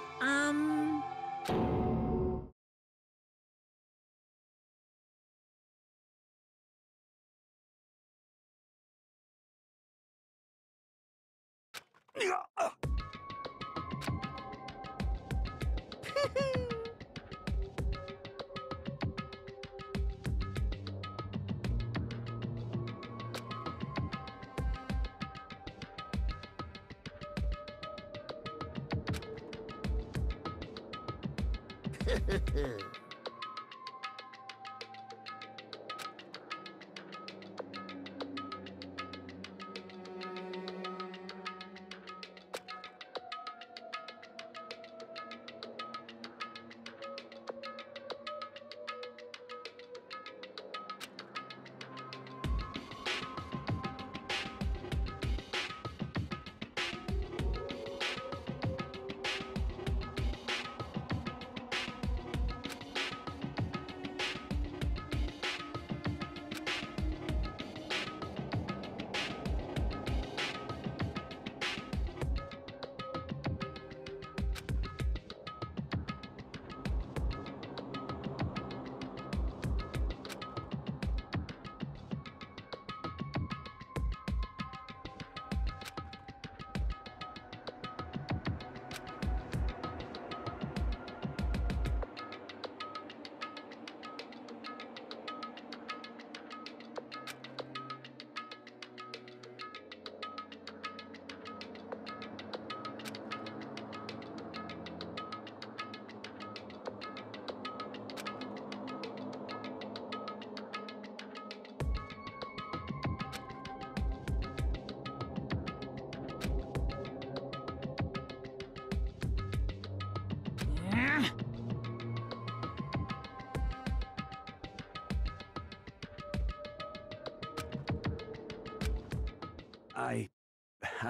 I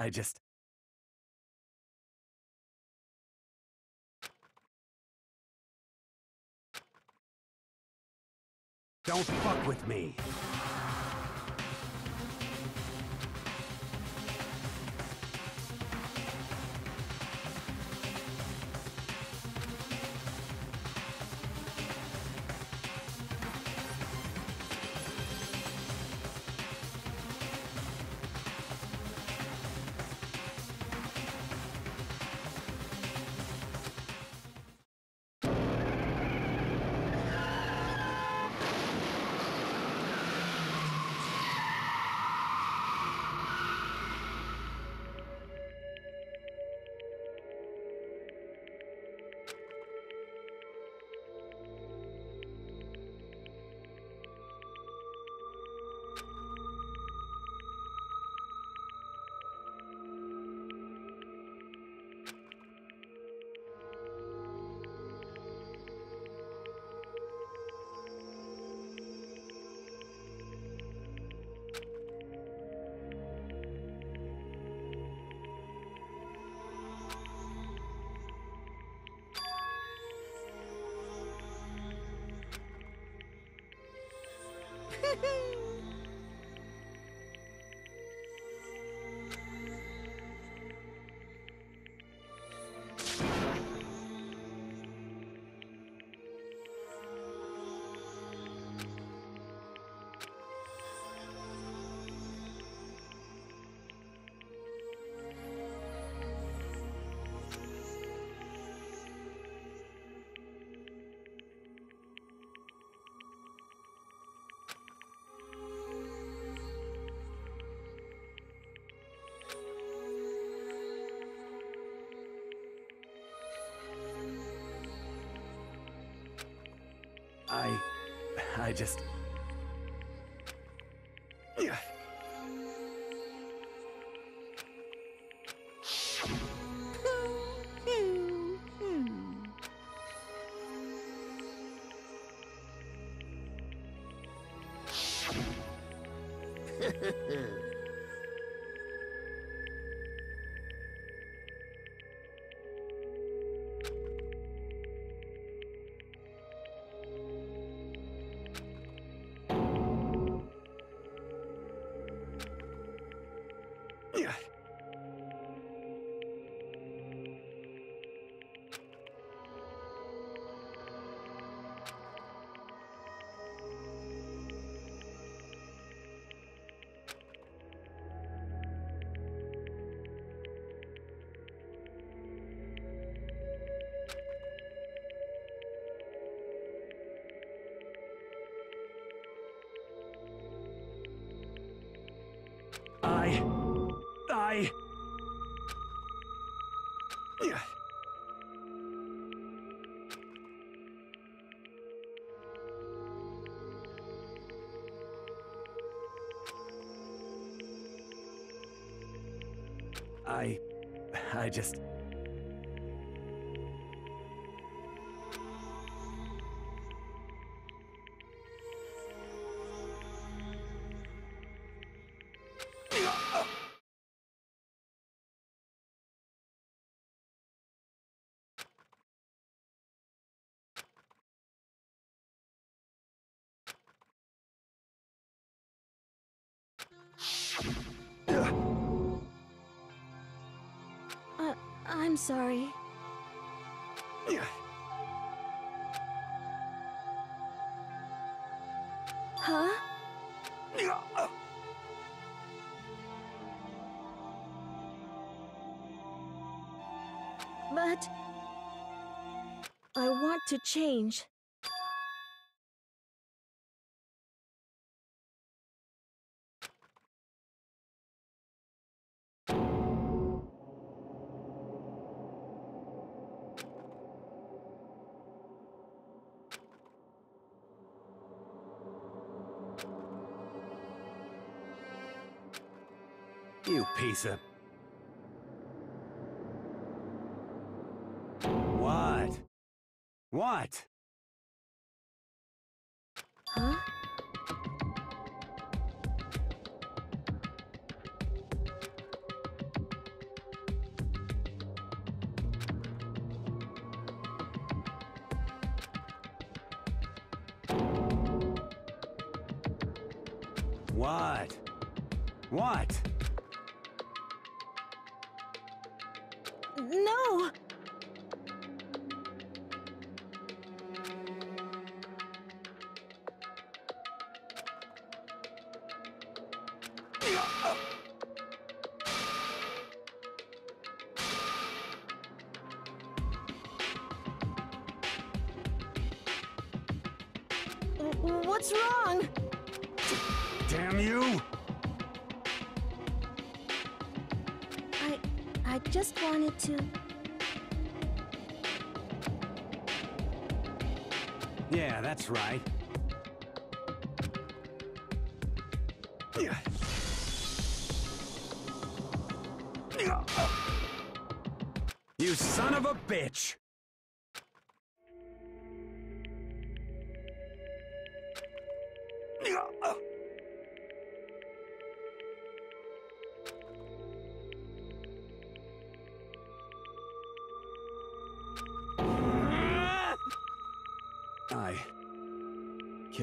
just... Don't fuck with me! I just... I just... I'm sorry. Huh? But... I want to change. You piece of... What? What? Huh? What? What? No! What's wrong? Damn you! I just wanted to... Yeah, that's right. You son of a bitch!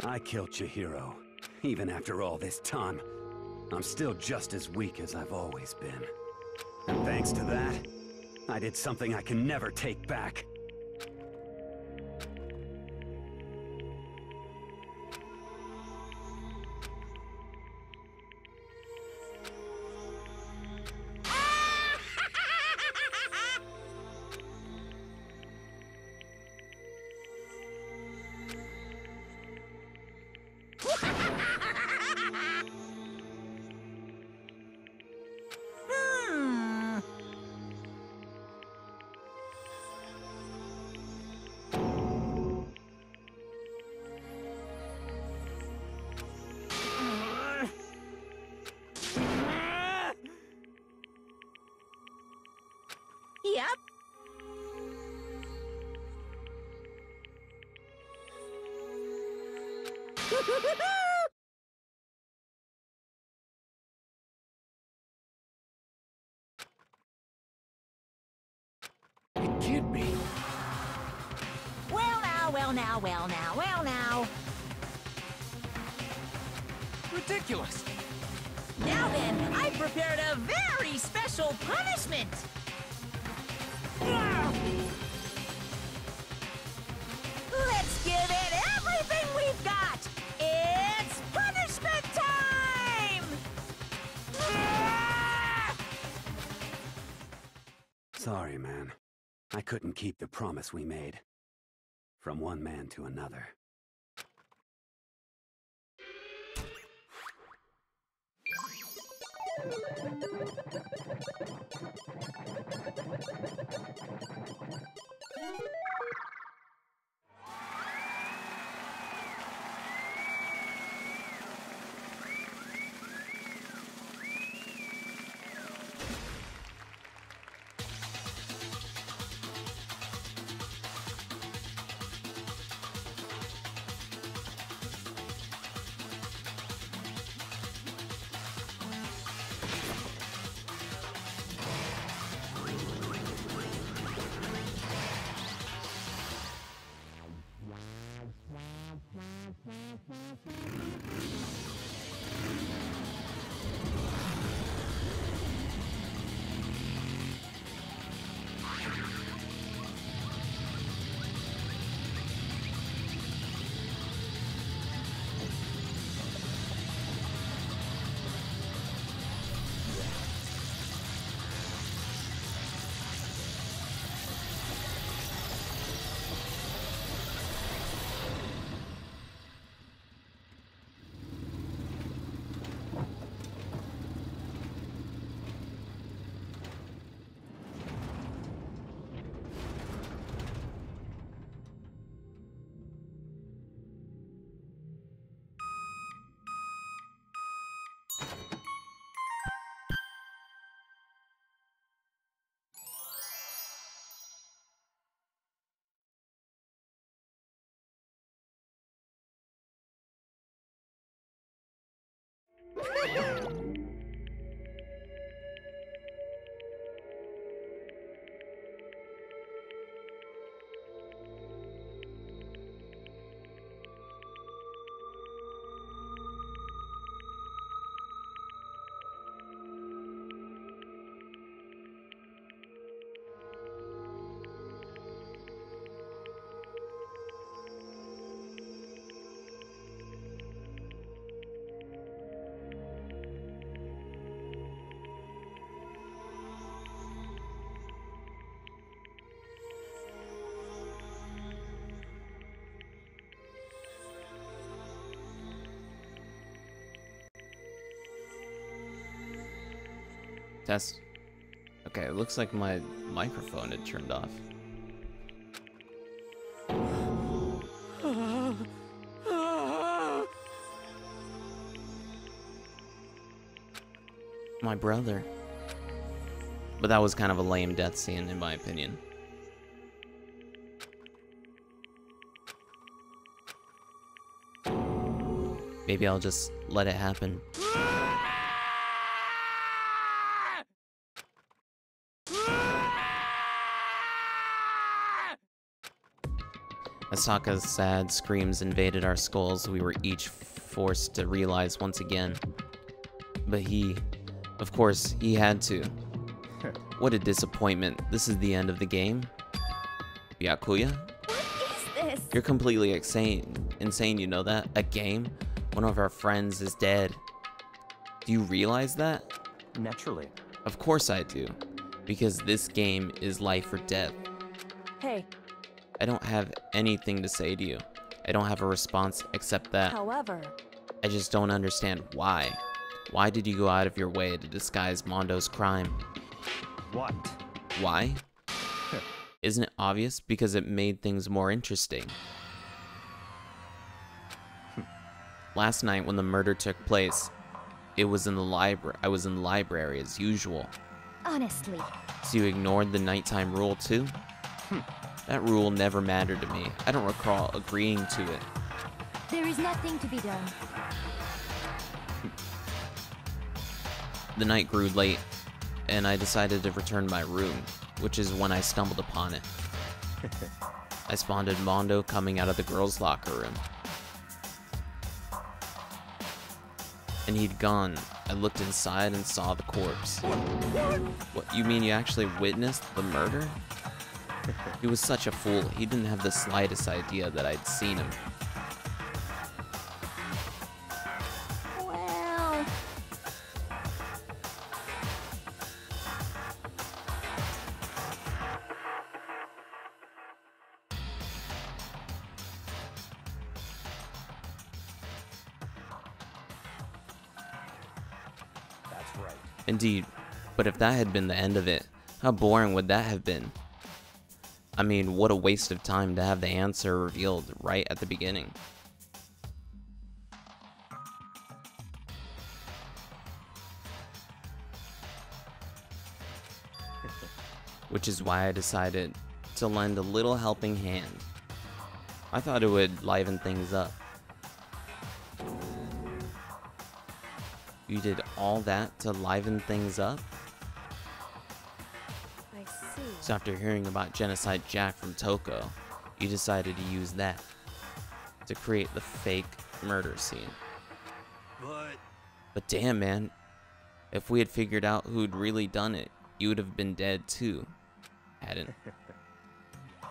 I killed Chihiro. Even after all this time, I'm still just as weak as I've always been. And thanks to that, I did something I can never take back. Yep. It can't be. Well now, well now, well now, well now. Ridiculous! Now then, I've prepared a very special punishment. Let's give it everything we've got! It's punishment time! Sorry, man. I couldn't keep the promise we made. From one man to another. Test. Okay, it looks like my microphone had turned off. My brother. But that was kind of a lame death scene, in my opinion. Maybe I'll just let it happen. As Sokka's sad screams invaded our skulls, we were each forced to realize once again. But he, of course, he had to. What a disappointment. This is the end of the game. Byakuya? What is this? You're completely insane, you know that? A game? One of our friends is dead. Do you realize that? Naturally. Of course I do. Because this game is life or death. Hey. I don't have anything to say to you. I don't have a response except that. However, I just don't understand why. Why did you go out of your way to disguise Mondo's crime? What? Why? Isn't it obvious? Because it made things more interesting. Last night when the murder took place, it was in the library. I was in the library as usual. Honestly. So you ignored the nighttime rule too? That rule never mattered to me. I don't recall agreeing to it. There is nothing to be done. The night grew late, and I decided to return to my room, which is when I stumbled upon it. I spotted Mondo coming out of the girls' locker room. And he'd gone. I looked inside and saw the corpse. What, you mean you actually witnessed the murder? He was such a fool. He didn't have the slightest idea that I'd seen him. Well... That's right. Indeed. But if that had been the end of it, how boring would that have been? I mean, what a waste of time to have the answer revealed right at the beginning. Which is why I decided to lend a little helping hand. I thought it would liven things up. You did all that to liven things up? I see. So after hearing about Genocide Jack from Toko, you decided to use that to create the fake murder scene. But damn, man, if we had figured out who'd really done it, you would have been dead too, hadn't?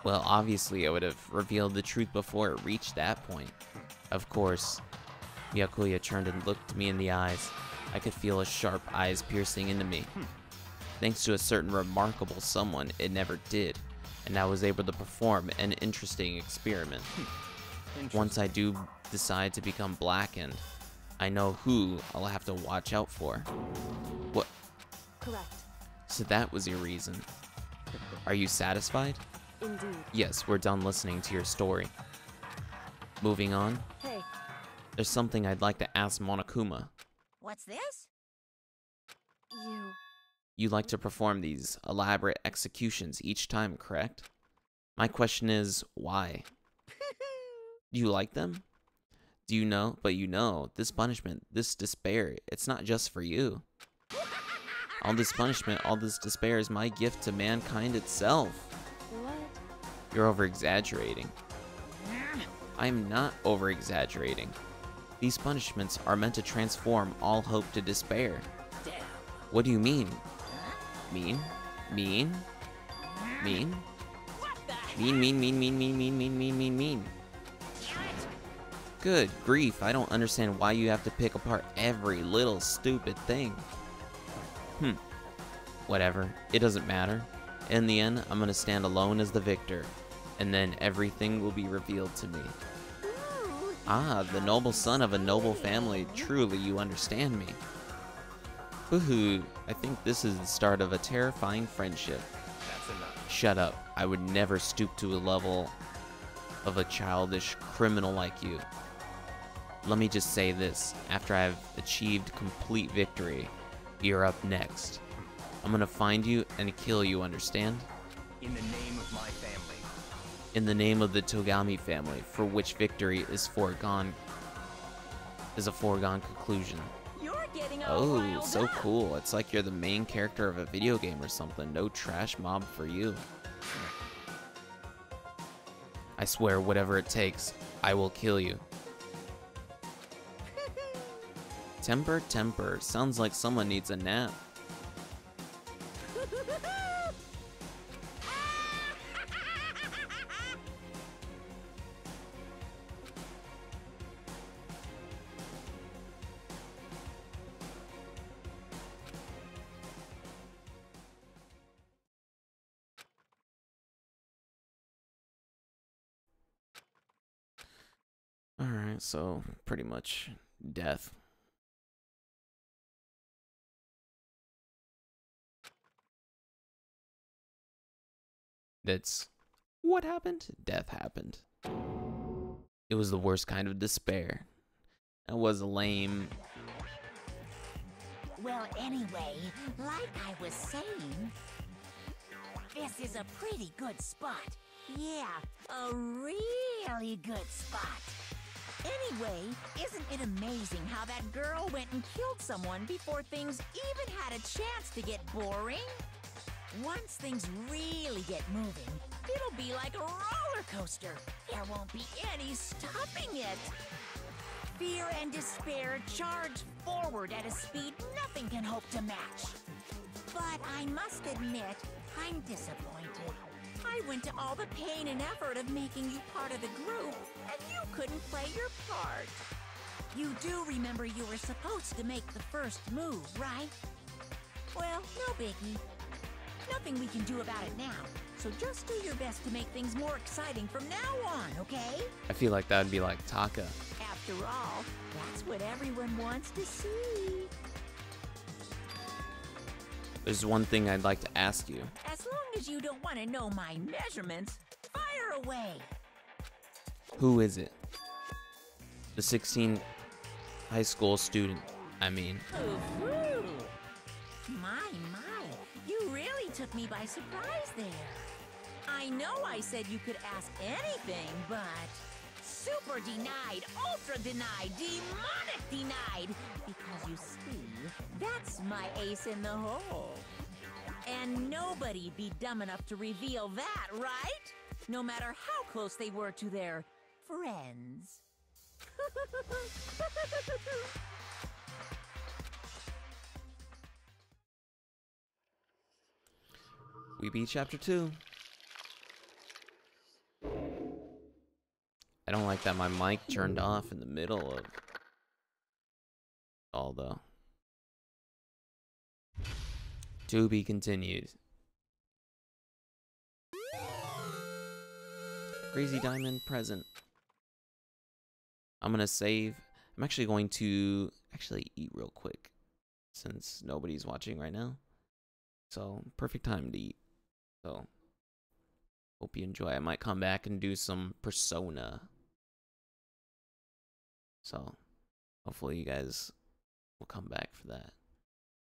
Well, obviously I would have revealed the truth before it reached that point. Of course, Byakuya turned and looked me in the eyes. I could feel his sharp eyes piercing into me. Thanks to a certain remarkable someone, it never did, and I was able to perform an interesting experiment. Once I do decide to become blackened, I know who I'll have to watch out for. What? Correct. So that was your reason. Are you satisfied? Indeed. Yes, we're done listening to your story. Moving on. Hey. There's something I'd like to ask Monokuma. What's this? You like to perform these elaborate executions each time, correct? My question is, why? Do you like them? Do you know? But you know, this punishment, this despair, it's not just for you. All this punishment, all this despair is my gift to mankind itself. What? You're over-exaggerating. I'm not over-exaggerating. These punishments are meant to transform all hope to despair. What do you mean? Mean? Mean? Mean? Mean. Good grief, I don't understand why you have to pick apart every little stupid thing. Whatever, it doesn't matter. In the end, I'm gonna stand alone as the victor, and then everything will be revealed to me. Ah, the noble son of a noble family, truly you understand me. Woohoo, I think this is the start of a terrifying friendship. That's enough. Shut up. I would never stoop to a level of a childish criminal like you. Let me just say this. After I've achieved complete victory, you're up next. I'm gonna find you and kill you, understand? In the name of my family. In the name of the Togami family, for which victory is a foregone conclusion. You're getting all Oh, riled so up. cool. It's like you're the main character of a video game or something. No trash mob for you. I swear, whatever it takes, I will kill you. Temper, temper. Sounds like someone needs a nap. Alright, so pretty much death. That's what happened? Death happened. It was the worst kind of despair. That was lame. Well, anyway, like I was saying, this is a pretty good spot. Yeah, a really good spot. Anyway, isn't it amazing how that girl went and killed someone before things even had a chance to get boring? Once things really get moving, it'll be like a roller coaster. There won't be any stopping it. Fear and despair charge forward at a speed nothing can hope to match. But I must admit, I'm disappointed. I went to all the pain and effort of making you part of the group, and you couldn't play your part. You do remember you were supposed to make the first move, right? Well, no biggie. Nothing we can do about it now, so just do your best to make things more exciting from now on, okay? I feel like that would be like Taka. After all, that's what everyone wants to see. There's one thing I'd like to ask you. As long as you don't want to know my measurements, fire away. Who is it? The 16 high school student, I mean. Ooh, my, you really took me by surprise there. I know I said you could ask anything, but super denied, ultra denied, demonic denied, because you see, that's my ace in the hole. And nobody'd be dumb enough to reveal that, right? No matter how close they were to their friends. We beat chapter 2. I don't like that my mic turned off in the middle of all though. To be continued. Crazy Diamond present. I'm gonna save. I'm actually going to eat real quick since nobody's watching right now. So perfect time to eat. So hope you enjoy. I might come back and do some Persona. So hopefully you guys will come back for that.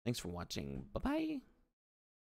Thanks for watching. Bye-bye.